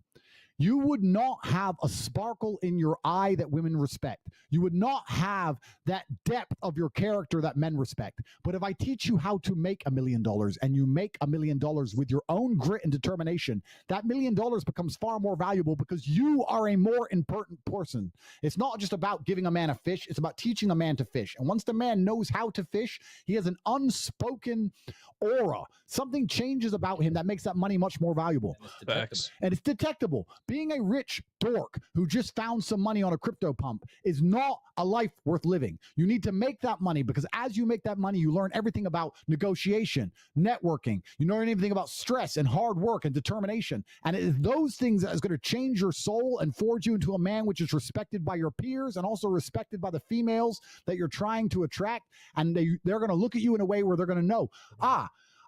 you would not have a sparkle in your eye that women respect. You would not have that depth of your character that men respect. But if I teach you how to make $1 million, and you make $1 million with your own grit and determination, that $1 million becomes far more valuable, because you are a more important person. It's not just about giving a man a fish. It's about teaching a man to fish. And once the man knows how to fish, he has an unspoken aura. Something changes about him that makes that money much more valuable. Facts. And it's detectable. Being a rich dork who just found some money on a crypto pump is not a life worth living. You need to make that money, because as you make that money, you learn everything about negotiation, networking. You learn everything about stress and hard work and determination. And it is those things that is going to change your soul and forge you into a man which is respected by your peers and also respected by the females that you're trying to attract. And they're going to look at you in a way where they're going to know,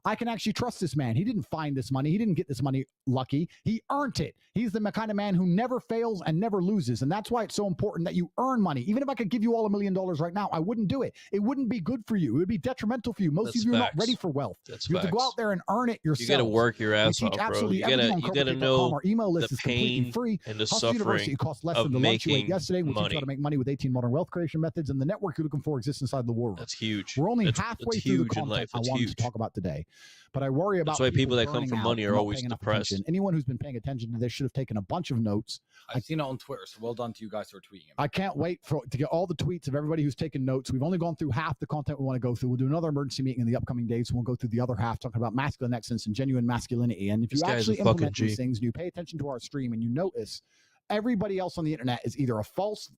I can actually trust this man. He didn't find this money. He didn't get this money lucky. He earned it. He's the kind of man who never fails and never loses. And that's why it's so important that you earn money. Even if I could give you all $1 million right now, I wouldn't do it. It wouldn't be good for you. It would be detrimental for you. Most That's of you are not facts. ready for wealth. That's you have to go facts. out there and earn it yourself. You got to work your ass We off, teach bro. absolutely You everything on gotta CobraTate.com. know Our email list the is completely pain free. and the Hustle University, suffering it costs less of than the lunch you ate making yesterday. We teach you money. how to make money with 18 modern wealth creation methods, and the network you're looking for exists inside the war room. That's huge. We're only That's halfway through the huge in content life. I That's wanted huge. to talk about today. But I worry about That's why people that come burning from out money and are not always paying enough depressed. attention. Anyone who's been paying attention to this should have taken a bunch of notes. I've seen it on Twitter, so well done to you guys who are tweeting it. I can't wait to get all the tweets of everybody who's taken notes. We've only gone through half the content we want to go through. We'll do another emergency meeting in the upcoming days. We'll go through the other half, talking about masculine excellence and genuine masculinity. And if you This guy's a actually fucking implement G. these things and you pay attention to our stream and you notice everybody else on the internet is either a false,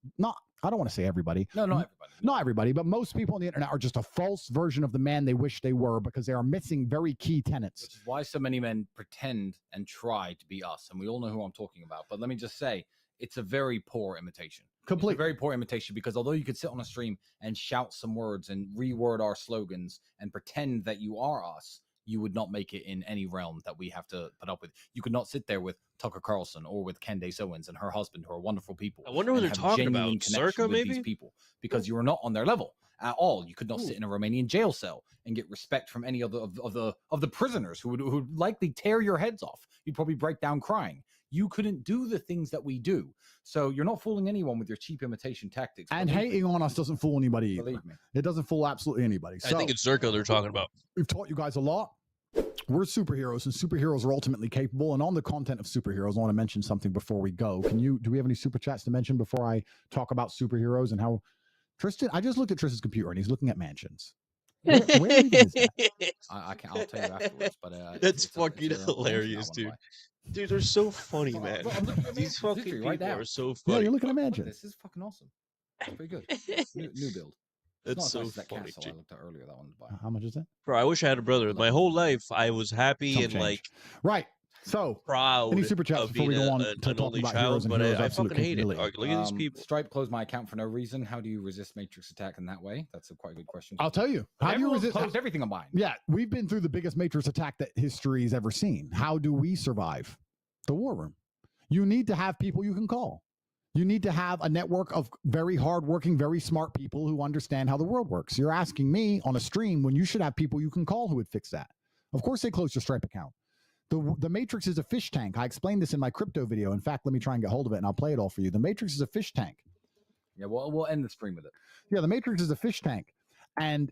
I don't want to say everybody. No, not everybody. Not everybody, but most people on the internet are just a false version of the man they wish they were, because they are missing very key tenets. Which is why so many men pretend and try to be us. And we all know who I'm talking about. But let me just say, it's a very poor imitation. Complete. It's a very poor imitation, because although you could sit on a stream and shout some words and reword our slogans and pretend that you are us, you would not make it in any realm that we have to put up with. You could not sit there with Tucker Carlson or with Candace Owens and her husband, who are wonderful people. I wonder what and they're have talking genuine about. connection Circa, with maybe? these people, because you are not on their level at all. You could not sit Ooh. in a Romanian jail cell and get respect from any of the prisoners who would likely tear your heads off. You'd probably break down crying. You couldn't do the things that we do. So you're not fooling anyone with your cheap imitation tactics. And Believe me. hating on us doesn't fool anybody either. Believe me. It doesn't fool absolutely anybody. I think it's Zerko they're talking about. We've taught you guys a lot. We're superheroes, and superheroes are ultimately capable. And on the content of superheroes, I want to mention something before we go. Do we have any super chats to mention before I talk about superheroes and how Tristan? I just looked at Tristan's computer and he's looking at mansions. Where even is that? I'll tell you afterwards. But That's it's fucking it's a hilarious, that one, dude. Dude, they're so funny, but- man. Bro, I'm looking at These mansions, fucking literally people right now. are so Yeah, funny. you're looking at Look, mansions. this is fucking awesome. It's pretty good. New build. It's That's not so as nice as that funny, castle dude. I looked at earlier. That one's by. How much is it? Bro, I wish I had a brother. My whole life, I was happy Chump and change. like Right. So, proud any super chats of before we being go on an to talk only about child, heroes and but heroes' I absolute fucking hate it. capability? Look at these people. Stripe closed my account for no reason. How do you resist Matrix attack in that way? That's a quite good question. I'll tell you. How do you Everyone resist? closed everything on mine. Yeah, we've been through the biggest Matrix attack that history's ever seen. How do we survive? The war room. You need to have people you can call. You need to have a network of very hardworking, very smart people who understand how the world works. You're asking me on a stream when you should have people you can call who would fix that. Of course, they closed your Stripe account. The Matrix is a fish tank. I explained this in my crypto video. In fact, let me try and get hold of it and I'll play it all for you. The Matrix is a fish tank. Yeah, we'll end the stream with it. Yeah, the Matrix is a fish tank. And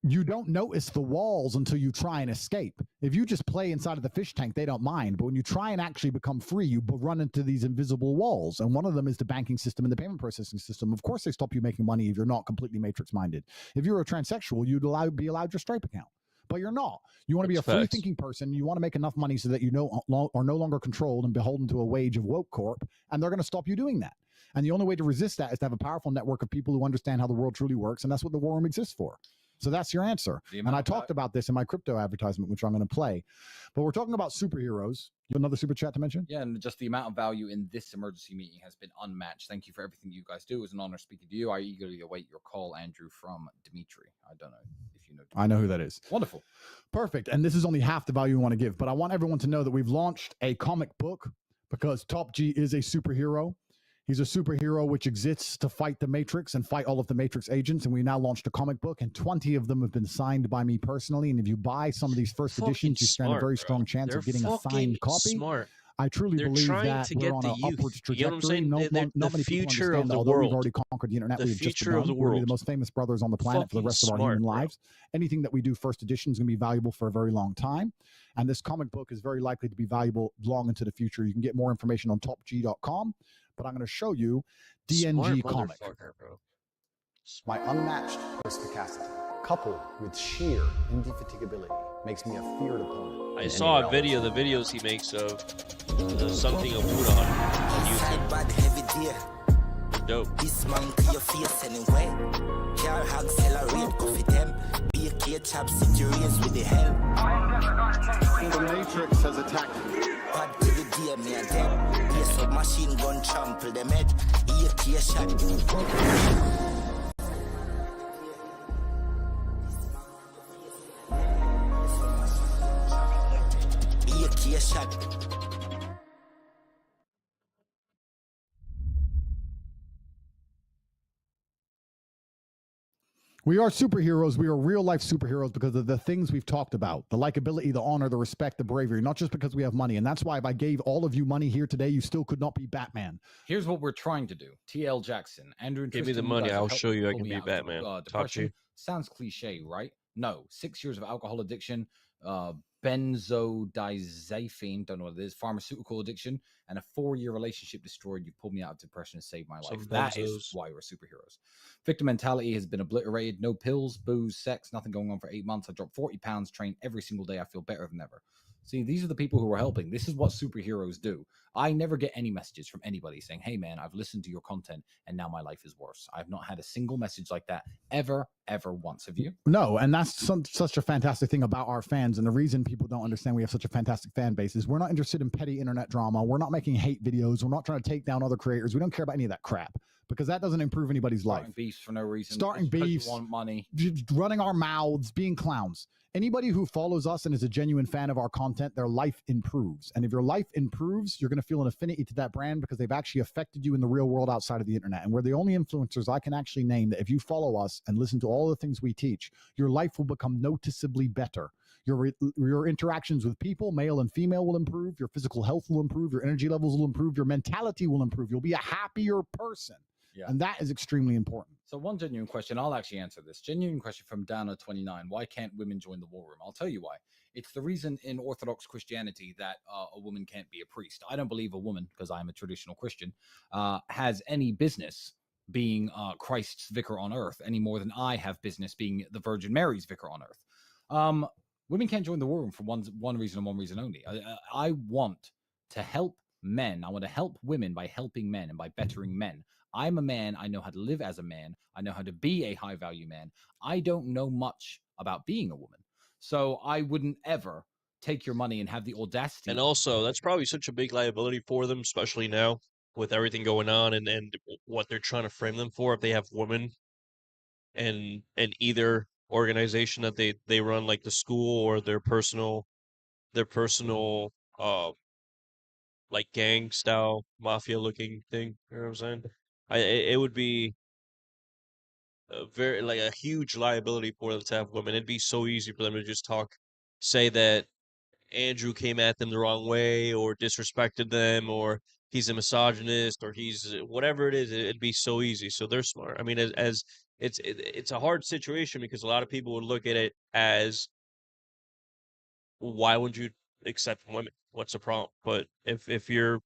you don't notice the walls until you try and escape. If you just play inside of the fish tank, they don't mind. But when you try and actually become free, you run into these invisible walls. And one of them is the banking system and the payment processing system. Of course, they stop you making money if you're not completely matrix minded. If you're a transsexual, you'd be allowed your Stripe account. But you're not. You want to be a free thinking person. You want to make enough money so that you are no longer controlled and beholden to a wage of woke corp. And they're going to stop you doing that. And the only way to resist that is to have a powerful network of people who understand how the world truly works. And that's what the war room exists for. So that's your answer. And I talked about this in my crypto advertisement, which I'm going to play. But we're talking about superheroes. You have another super chat to mention? Yeah, and just the amount of value in this emergency meeting has been unmatched. Thank you for everything you guys do. It was an honor speaking to you. I eagerly await your call, Andrew, from Dimitri. I don't know if you know. I know who that is. Wonderful. Perfect. And this is only half the value we want to give. But I want everyone to know that we've launched a comic book because Top G is a superhero. He's a superhero which exists to fight the Matrix and fight all of the Matrix agents. And we now launched a comic book, and 20 of them have been signed by me personally. And if you buy some of these first editions, you stand a very strong chance of getting a signed copy. Smart. I truly believe that we're on an upwards trajectory. Not many people understand that although we've already conquered the internet, we've just begun. We're the most famous brothers on the planet for the rest of our human lives. Anything that we do first edition is going to be valuable for a very long time. And this comic book is very likely to be valuable long into the future. You can get more information on topg.com. But I'm going to show you DNG comic. My unmatched perspicacity, coupled with sheer indefatigability, makes me a feared opponent. I saw a video, the videos he makes of something of Buddha on YouTube. Dope. This man to your face anyway. Car hugs accelerate, coffee them. Be a kid chap, situations with the hell. The Matrix has attacked me. Bad to the dear me and them. Yes, of machine gun trample them head. EK shot. EK shot. We are superheroes. We are real life superheroes because of the things we've talked about. The likability, the honor, the respect, the bravery, not just because we have money. And that's why if I gave all of you money here today, you still could not be Batman. Here's what we're trying to do. TL Jackson, Andrew and Give me the money. I'll show you I can be Batman. Depression sounds cliche, right? No. 6 years of alcohol addiction, benzodiazepine, don't know what it is, pharmaceutical addiction, and a 4-year relationship destroyed. You pulled me out of depression and saved my life. That is why we're superheroes. Victim mentality has been obliterated. No pills, booze, sex, nothing going on for 8 months. I dropped 40 pounds, train every single day. I feel better than ever. See, these are the people who are helping. This is what superheroes do. I never get any messages from anybody saying, hey, man, I've listened to your content and now my life is worse. I've not had a single message like that ever once. Have you? No, and that's such a fantastic thing about our fans. And the reason people don't understand we have such a fantastic fan base is we're not interested in petty internet drama. We're not making hate videos. We're not trying to take down other creators. We don't care about any of that crap because that doesn't improve anybody's life. Beefs for no reason. Starting beefs, want money, running our mouths, being clowns. Anybody who follows us and is a genuine fan of our content, their life improves. And if your life improves, you're going to feel an affinity to that brand because they've actually affected you in the real world outside of the internet. And we're the only influencers I can actually name that if you follow us and listen to all the things we teach, your life will become noticeably better. Your interactions with people, male and female, will improve. Your physical health will improve. Your energy levels will improve. Your mentality will improve. You'll be a happier person. Yeah. And that is extremely important. So one genuine question, I'll actually answer this. Genuine question from Dana29. Why can't women join the war room? I'll tell you why. It's the reason in Orthodox Christianity that a woman can't be a priest. I don't believe a woman, because I'm a traditional Christian, has any business being Christ's vicar on earth any more than I have business being the Virgin Mary's vicar on earth. Women can't join the war room for one reason and one reason only. I want to help men. I want to help women by helping men and by bettering men. I'm a man. I know how to live as a man. I know how to be a high value man. I don't know much about being a woman. So I wouldn't ever take your money and have the audacity. And also, that's probably such a big liability for them, especially now with everything going on and what they're trying to frame them for. If they have women and either organization that they run, like the school or their personal like gang style mafia looking thing, you know what I'm saying? It would be a very like a huge liability for them to have women. It'd be so easy for them to just say that Andrew came at them the wrong way or disrespected them or he's a misogynist or he's whatever it is, it'd be so easy. So they're smart. I mean, as it's a hard situation because a lot of people would look at it as, why would you accept women? What's the problem? But if you're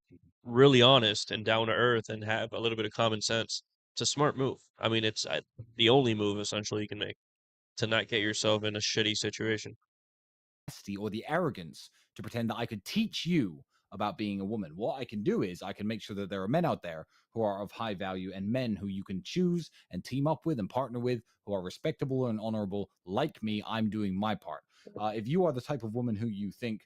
really honest and down to earth and have a little bit of common sense, it's a smart move. I mean, it's the only move essentially you can make to not get yourself in a shitty situation. Or the arrogance to pretend that I could teach you about being a woman. What I can do is I can make sure that there are men out there who are of high value and men who you can choose and team up with and partner with who are respectable and honorable like me. I'm doing my part. If you are the type of woman who you think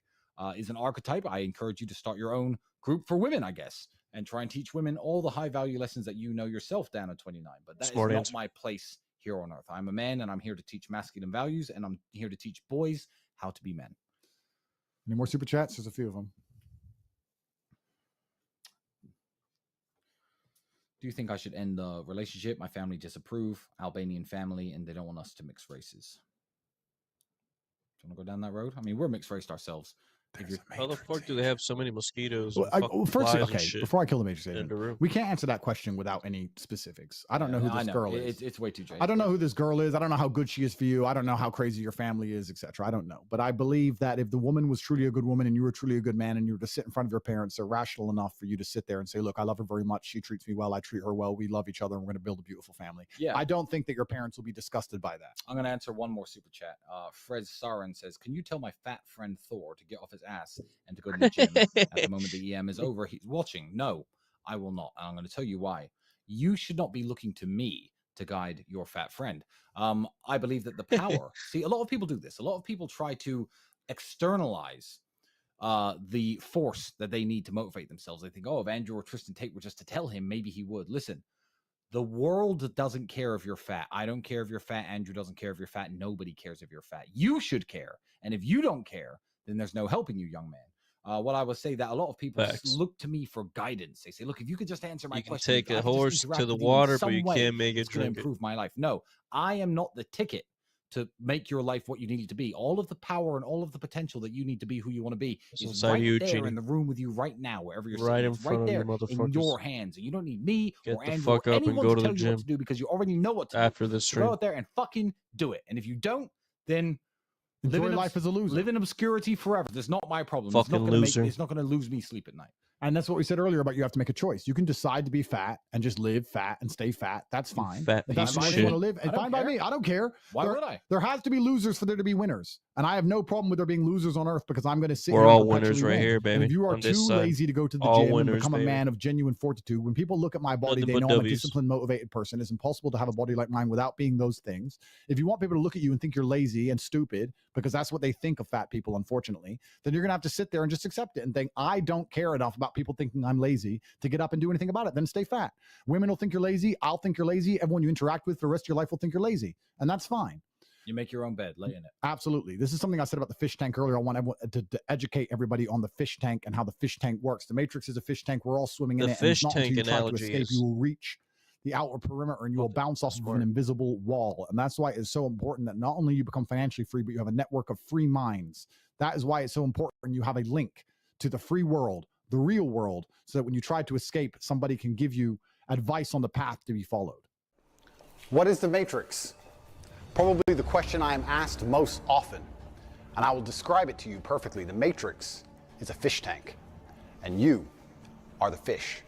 is an archetype, I encourage you to start your own group for women, I guess, and try and teach women all the high value lessons that you know yourself down at 29. But that Smart is not answer. my place here on earth. I'm a man and I'm here to teach masculine values, and I'm here to teach boys how to be men. Any more super chats? There's a few of them. Do you think I should end the relationship? My family disapprove, Albanian family, and they don't want us to mix races. Do you want to go down that road? I mean, we're mixed race ourselves. How the fuck do they have so many mosquitoes? Well, and fucking first, flies and okay, shit before I kill the Matrix in agent, the room? we can't answer that question without any specifics. I don't know who this girl is. It's way too jaded. I don't know who this girl is. I don't know how good she is for you. I don't know how crazy your family is, etc. I don't know. But I believe that if the woman was truly a good woman and you were truly a good man and you were to sit in front of your parents, they're rational enough for you to sit there and say, look, I love her very much. She treats me well. I treat her well. We love each other and we're going to build a beautiful family. Yeah. I don't think that your parents will be disgusted by that. I'm going to answer one more super chat. Fred Sarin says, can you tell my fat friend Thor to get off his ass and to go to the gym at the moment the EM is over? He's watching. No, I will not. And I'm going to tell you why. You should not be looking to me to guide your fat friend. I believe that the power, see, a lot of people do this. A lot of people try to externalize the force that they need to motivate themselves. They think, oh, if Andrew or Tristan Tate were just to tell him, maybe he would. Listen, the world doesn't care if you're fat. I don't care if you're fat. Andrew doesn't care if you're fat. Nobody cares if you're fat. You should care. And if you don't care, then there's no helping you, young man. What I would say that a lot of people look to me for guidance. They say, look, if you could just answer my question. You can take a horse to the water, but you can't make it drink. Improve my life. No, I am not the ticket to make your life what you need it to be. All of the power and all of the potential that you need to be who you want to be is right there in the room with you right now, wherever you're sitting. Right in it's front right there of you, motherfuckers. in your hands. And you don't need me Get or the Andrew fuck or up and anyone go to to tell the you what gym to do, because you already know what to do. after this stream. Go out there and fucking do it. And if you don't, then Enjoy life as a loser. Live in obscurity forever. That's not my problem. Fucking loser. It's not going to lose me sleep at night. And that's what we said earlier about you have to make a choice. You can decide to be fat and just live fat and stay fat. That's fine. Fat If that's piece the of way you shit. want to live, and fine by me. I don't care. Why would I? There has to be losers for there to be winners. And I have no problem with there being losers on earth, because I'm going to sit We're here all and winners perpetually right win. here, baby. And if you are On too this side. lazy to go to the All gym winners, and become baby. a man of genuine fortitude, when people look at my body, Nothing they but know I'm a W's. disciplined, motivated person. It's impossible to have a body like mine without being those things. If you want people to look at you and think you're lazy and stupid, because that's what they think of fat people, unfortunately, then you're going to have to sit there and just accept it and think, I don't care enough about people thinking I'm lazy to get up and do anything about it. Then stay fat. Women will think you're lazy. I'll think you're lazy. Everyone you interact with for the rest of your life will think you're lazy. And that's fine. You make your own bed, lay in it. Absolutely. This is something I said about the fish tank earlier. I want everyone to educate everybody on the fish tank and how the fish tank works. The Matrix is a fish tank. We're all swimming in The it. And it's fish not until tank you try to analogy escape, is- you will reach the outer perimeter and you will bounce off of an invisible wall. And that's why it's so important that not only you become financially free, but you have a network of free minds. That is why it's so important you have a link to the free world, the real world, so that when you try to escape, somebody can give you advice on the path to be followed. What is the Matrix? Probably the question I am asked most often, and I will describe it to you perfectly. The Matrix is a fish tank, and you are the fish.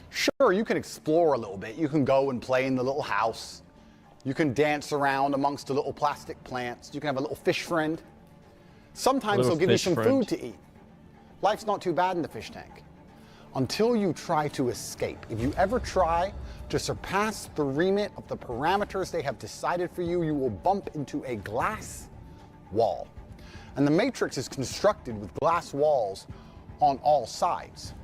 Sure, you can explore a little bit. You can go and play in the little house. You can dance around amongst the little plastic plants. You can have a little fish friend. Sometimes Little they'll give you fish some friend. food to eat. Life's not too bad in the fish tank. Until you try to escape. If you ever try to surpass the remit of the parameters they have decided for you, you will bump into a glass wall. And the Matrix is constructed with glass walls on all sides.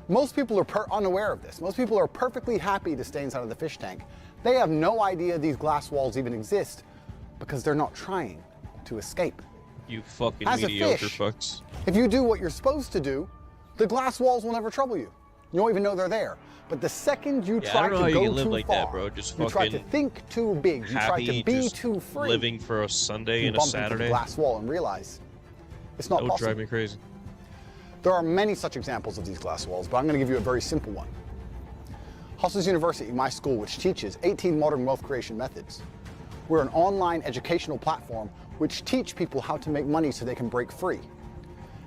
Most people are unaware of this. Most people are perfectly happy to stay inside of the fish tank. They have no idea these glass walls even exist because they're not trying to escape. You fucking As a mediocre fish, fucks. If you do what you're supposed to do, the glass walls will never trouble you. You won't even know they're there. But the second you Yeah, I try don't know how to you go can live too like far, that, bro. Just you try to fucking think too big, you try happy, to be just too free, living for a Sunday you and a bump into the Saturday. glass wall and realize it's not That would possible. drive me crazy. There are many such examples of these glass walls, but I'm going to give you a very simple one. Hustlers University, my school, which teaches 18 modern wealth creation methods. We're an online educational platform which teach people how to make money so they can break free.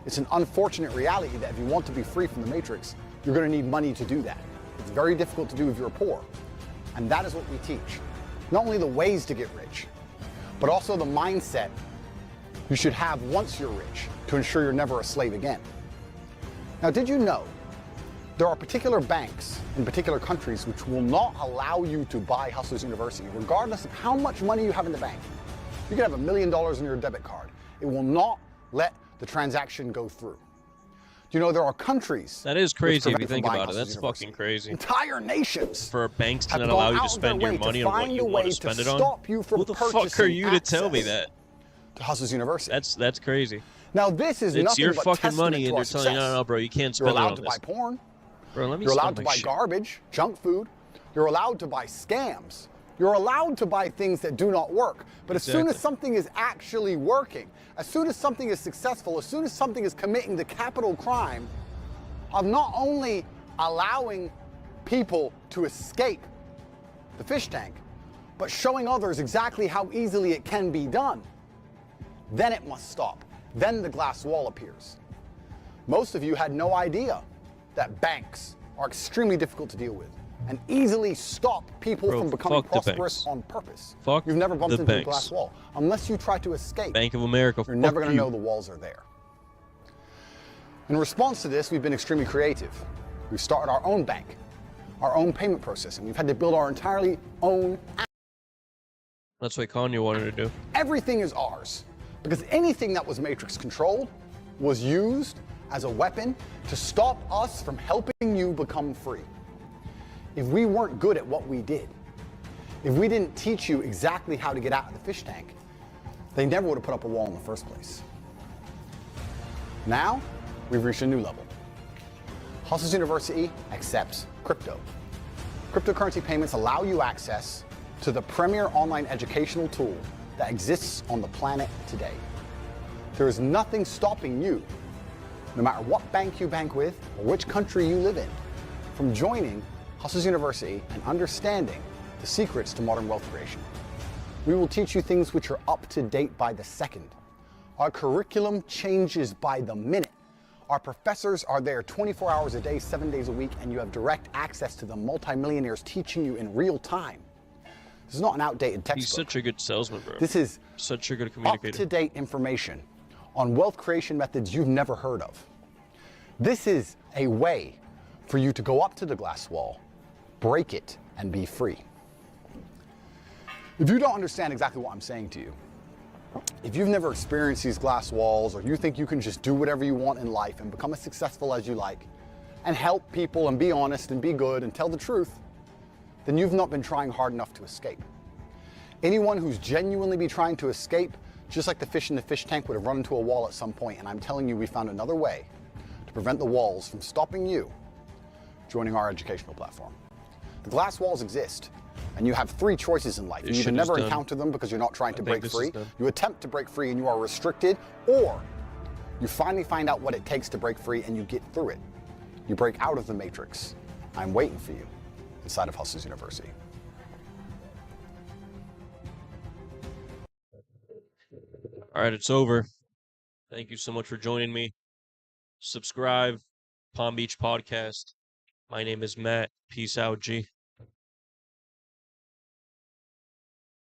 It's an unfortunate reality that if you want to be free from the matrix, you're going to need money to do that. It's very difficult to do if you're poor. And that is what we teach. Not only the ways to get rich, but also the mindset you should have once you're rich to ensure you're never a slave again. Now, did you know there are particular banks in particular countries which will not allow you to buy Hustlers University, regardless of how much money you have in the bank? You can have $1 million in your debit card. It will not let the transaction go through. Do you know there are countries That is crazy if you prevent think from buying about it. Hustlers That's University. fucking crazy. Entire nations For banks to have not gone allow you out to of their spend your way money to on what find you a want way to spend it to on. stop you from Who the fuck are purchasing you to tell me access that? to Hustlers University. That's crazy. Now this is It's nothing your but fucking testament money, to and our they're telling you, success. no, bro, you can't You're spend it allowed on to this. buy porn. Bro, let me You're spend allowed to my buy shit. garbage, junk food. You're allowed to buy scams. You're allowed to buy things that do not work. But as soon as Exactly. something is actually working, as soon as something is successful, as soon as something is committing the capital crime of not only allowing people to escape the fish tank, but showing others exactly how easily it can be done, then it must stop. Then the glass wall appears. Most of you had no idea that banks are extremely difficult to deal with and easily stop people Bro, from becoming fuck the prosperous banks. on purpose. Fuck You've never bumped the into a banks. glass wall. Unless you try to escape, Bank of America, you're never fuck going to you. know the walls are there. In response to this, we've been extremely creative. We've started our own bank, our own payment processing. We've had to build our entirely own app. That's what Kanye wanted to do. Everything is ours because anything that was matrix controlled was used as a weapon to stop us from helping you become free. If we weren't good at what we did, if we didn't teach you exactly how to get out of the fish tank, they never would have put up a wall in the first place. Now, we've reached a new level. Hustlers University accepts crypto. Cryptocurrency payments allow you access to the premier online educational tool that exists on the planet today. There is nothing stopping you, no matter what bank you bank with or which country you live in, from joining Hustlers University and understanding the secrets to modern wealth creation. We will teach you things which are up to date by the second. Our curriculum changes by the minute. Our professors are there 24 hours a day, 7 days a week, and you have direct access to the multimillionaires teaching you in real time. This is not an outdated textbook. He's such a good salesman, bro. This is Such a good communicator. up-to-date information on wealth creation methods you've never heard of. This is a way for you to go up to the glass wall, break it, and be free. If you don't understand exactly what I'm saying to you, if you've never experienced these glass walls, or you think you can just do whatever you want in life and become as successful as you like, and help people and be honest and be good and tell the truth, then you've not been trying hard enough to escape. Anyone who's genuinely be trying to escape, just like the fish in the fish tank, would have run into a wall at some point, and I'm telling you, we found another way to prevent the walls from stopping you joining our educational platform. The glass walls exist, and you have three choices in life. This You either shit is never done. encounter them because you're not trying to break this free, is done. you attempt to break free and you are restricted, or you finally find out what it takes to break free and you get through it. You break out of the matrix. I'm waiting for you inside of Hustlers University. All right, it's over. Thank you so much for joining me. Subscribe, Palm Beach Podcast. My name is Matt. Peace out, G.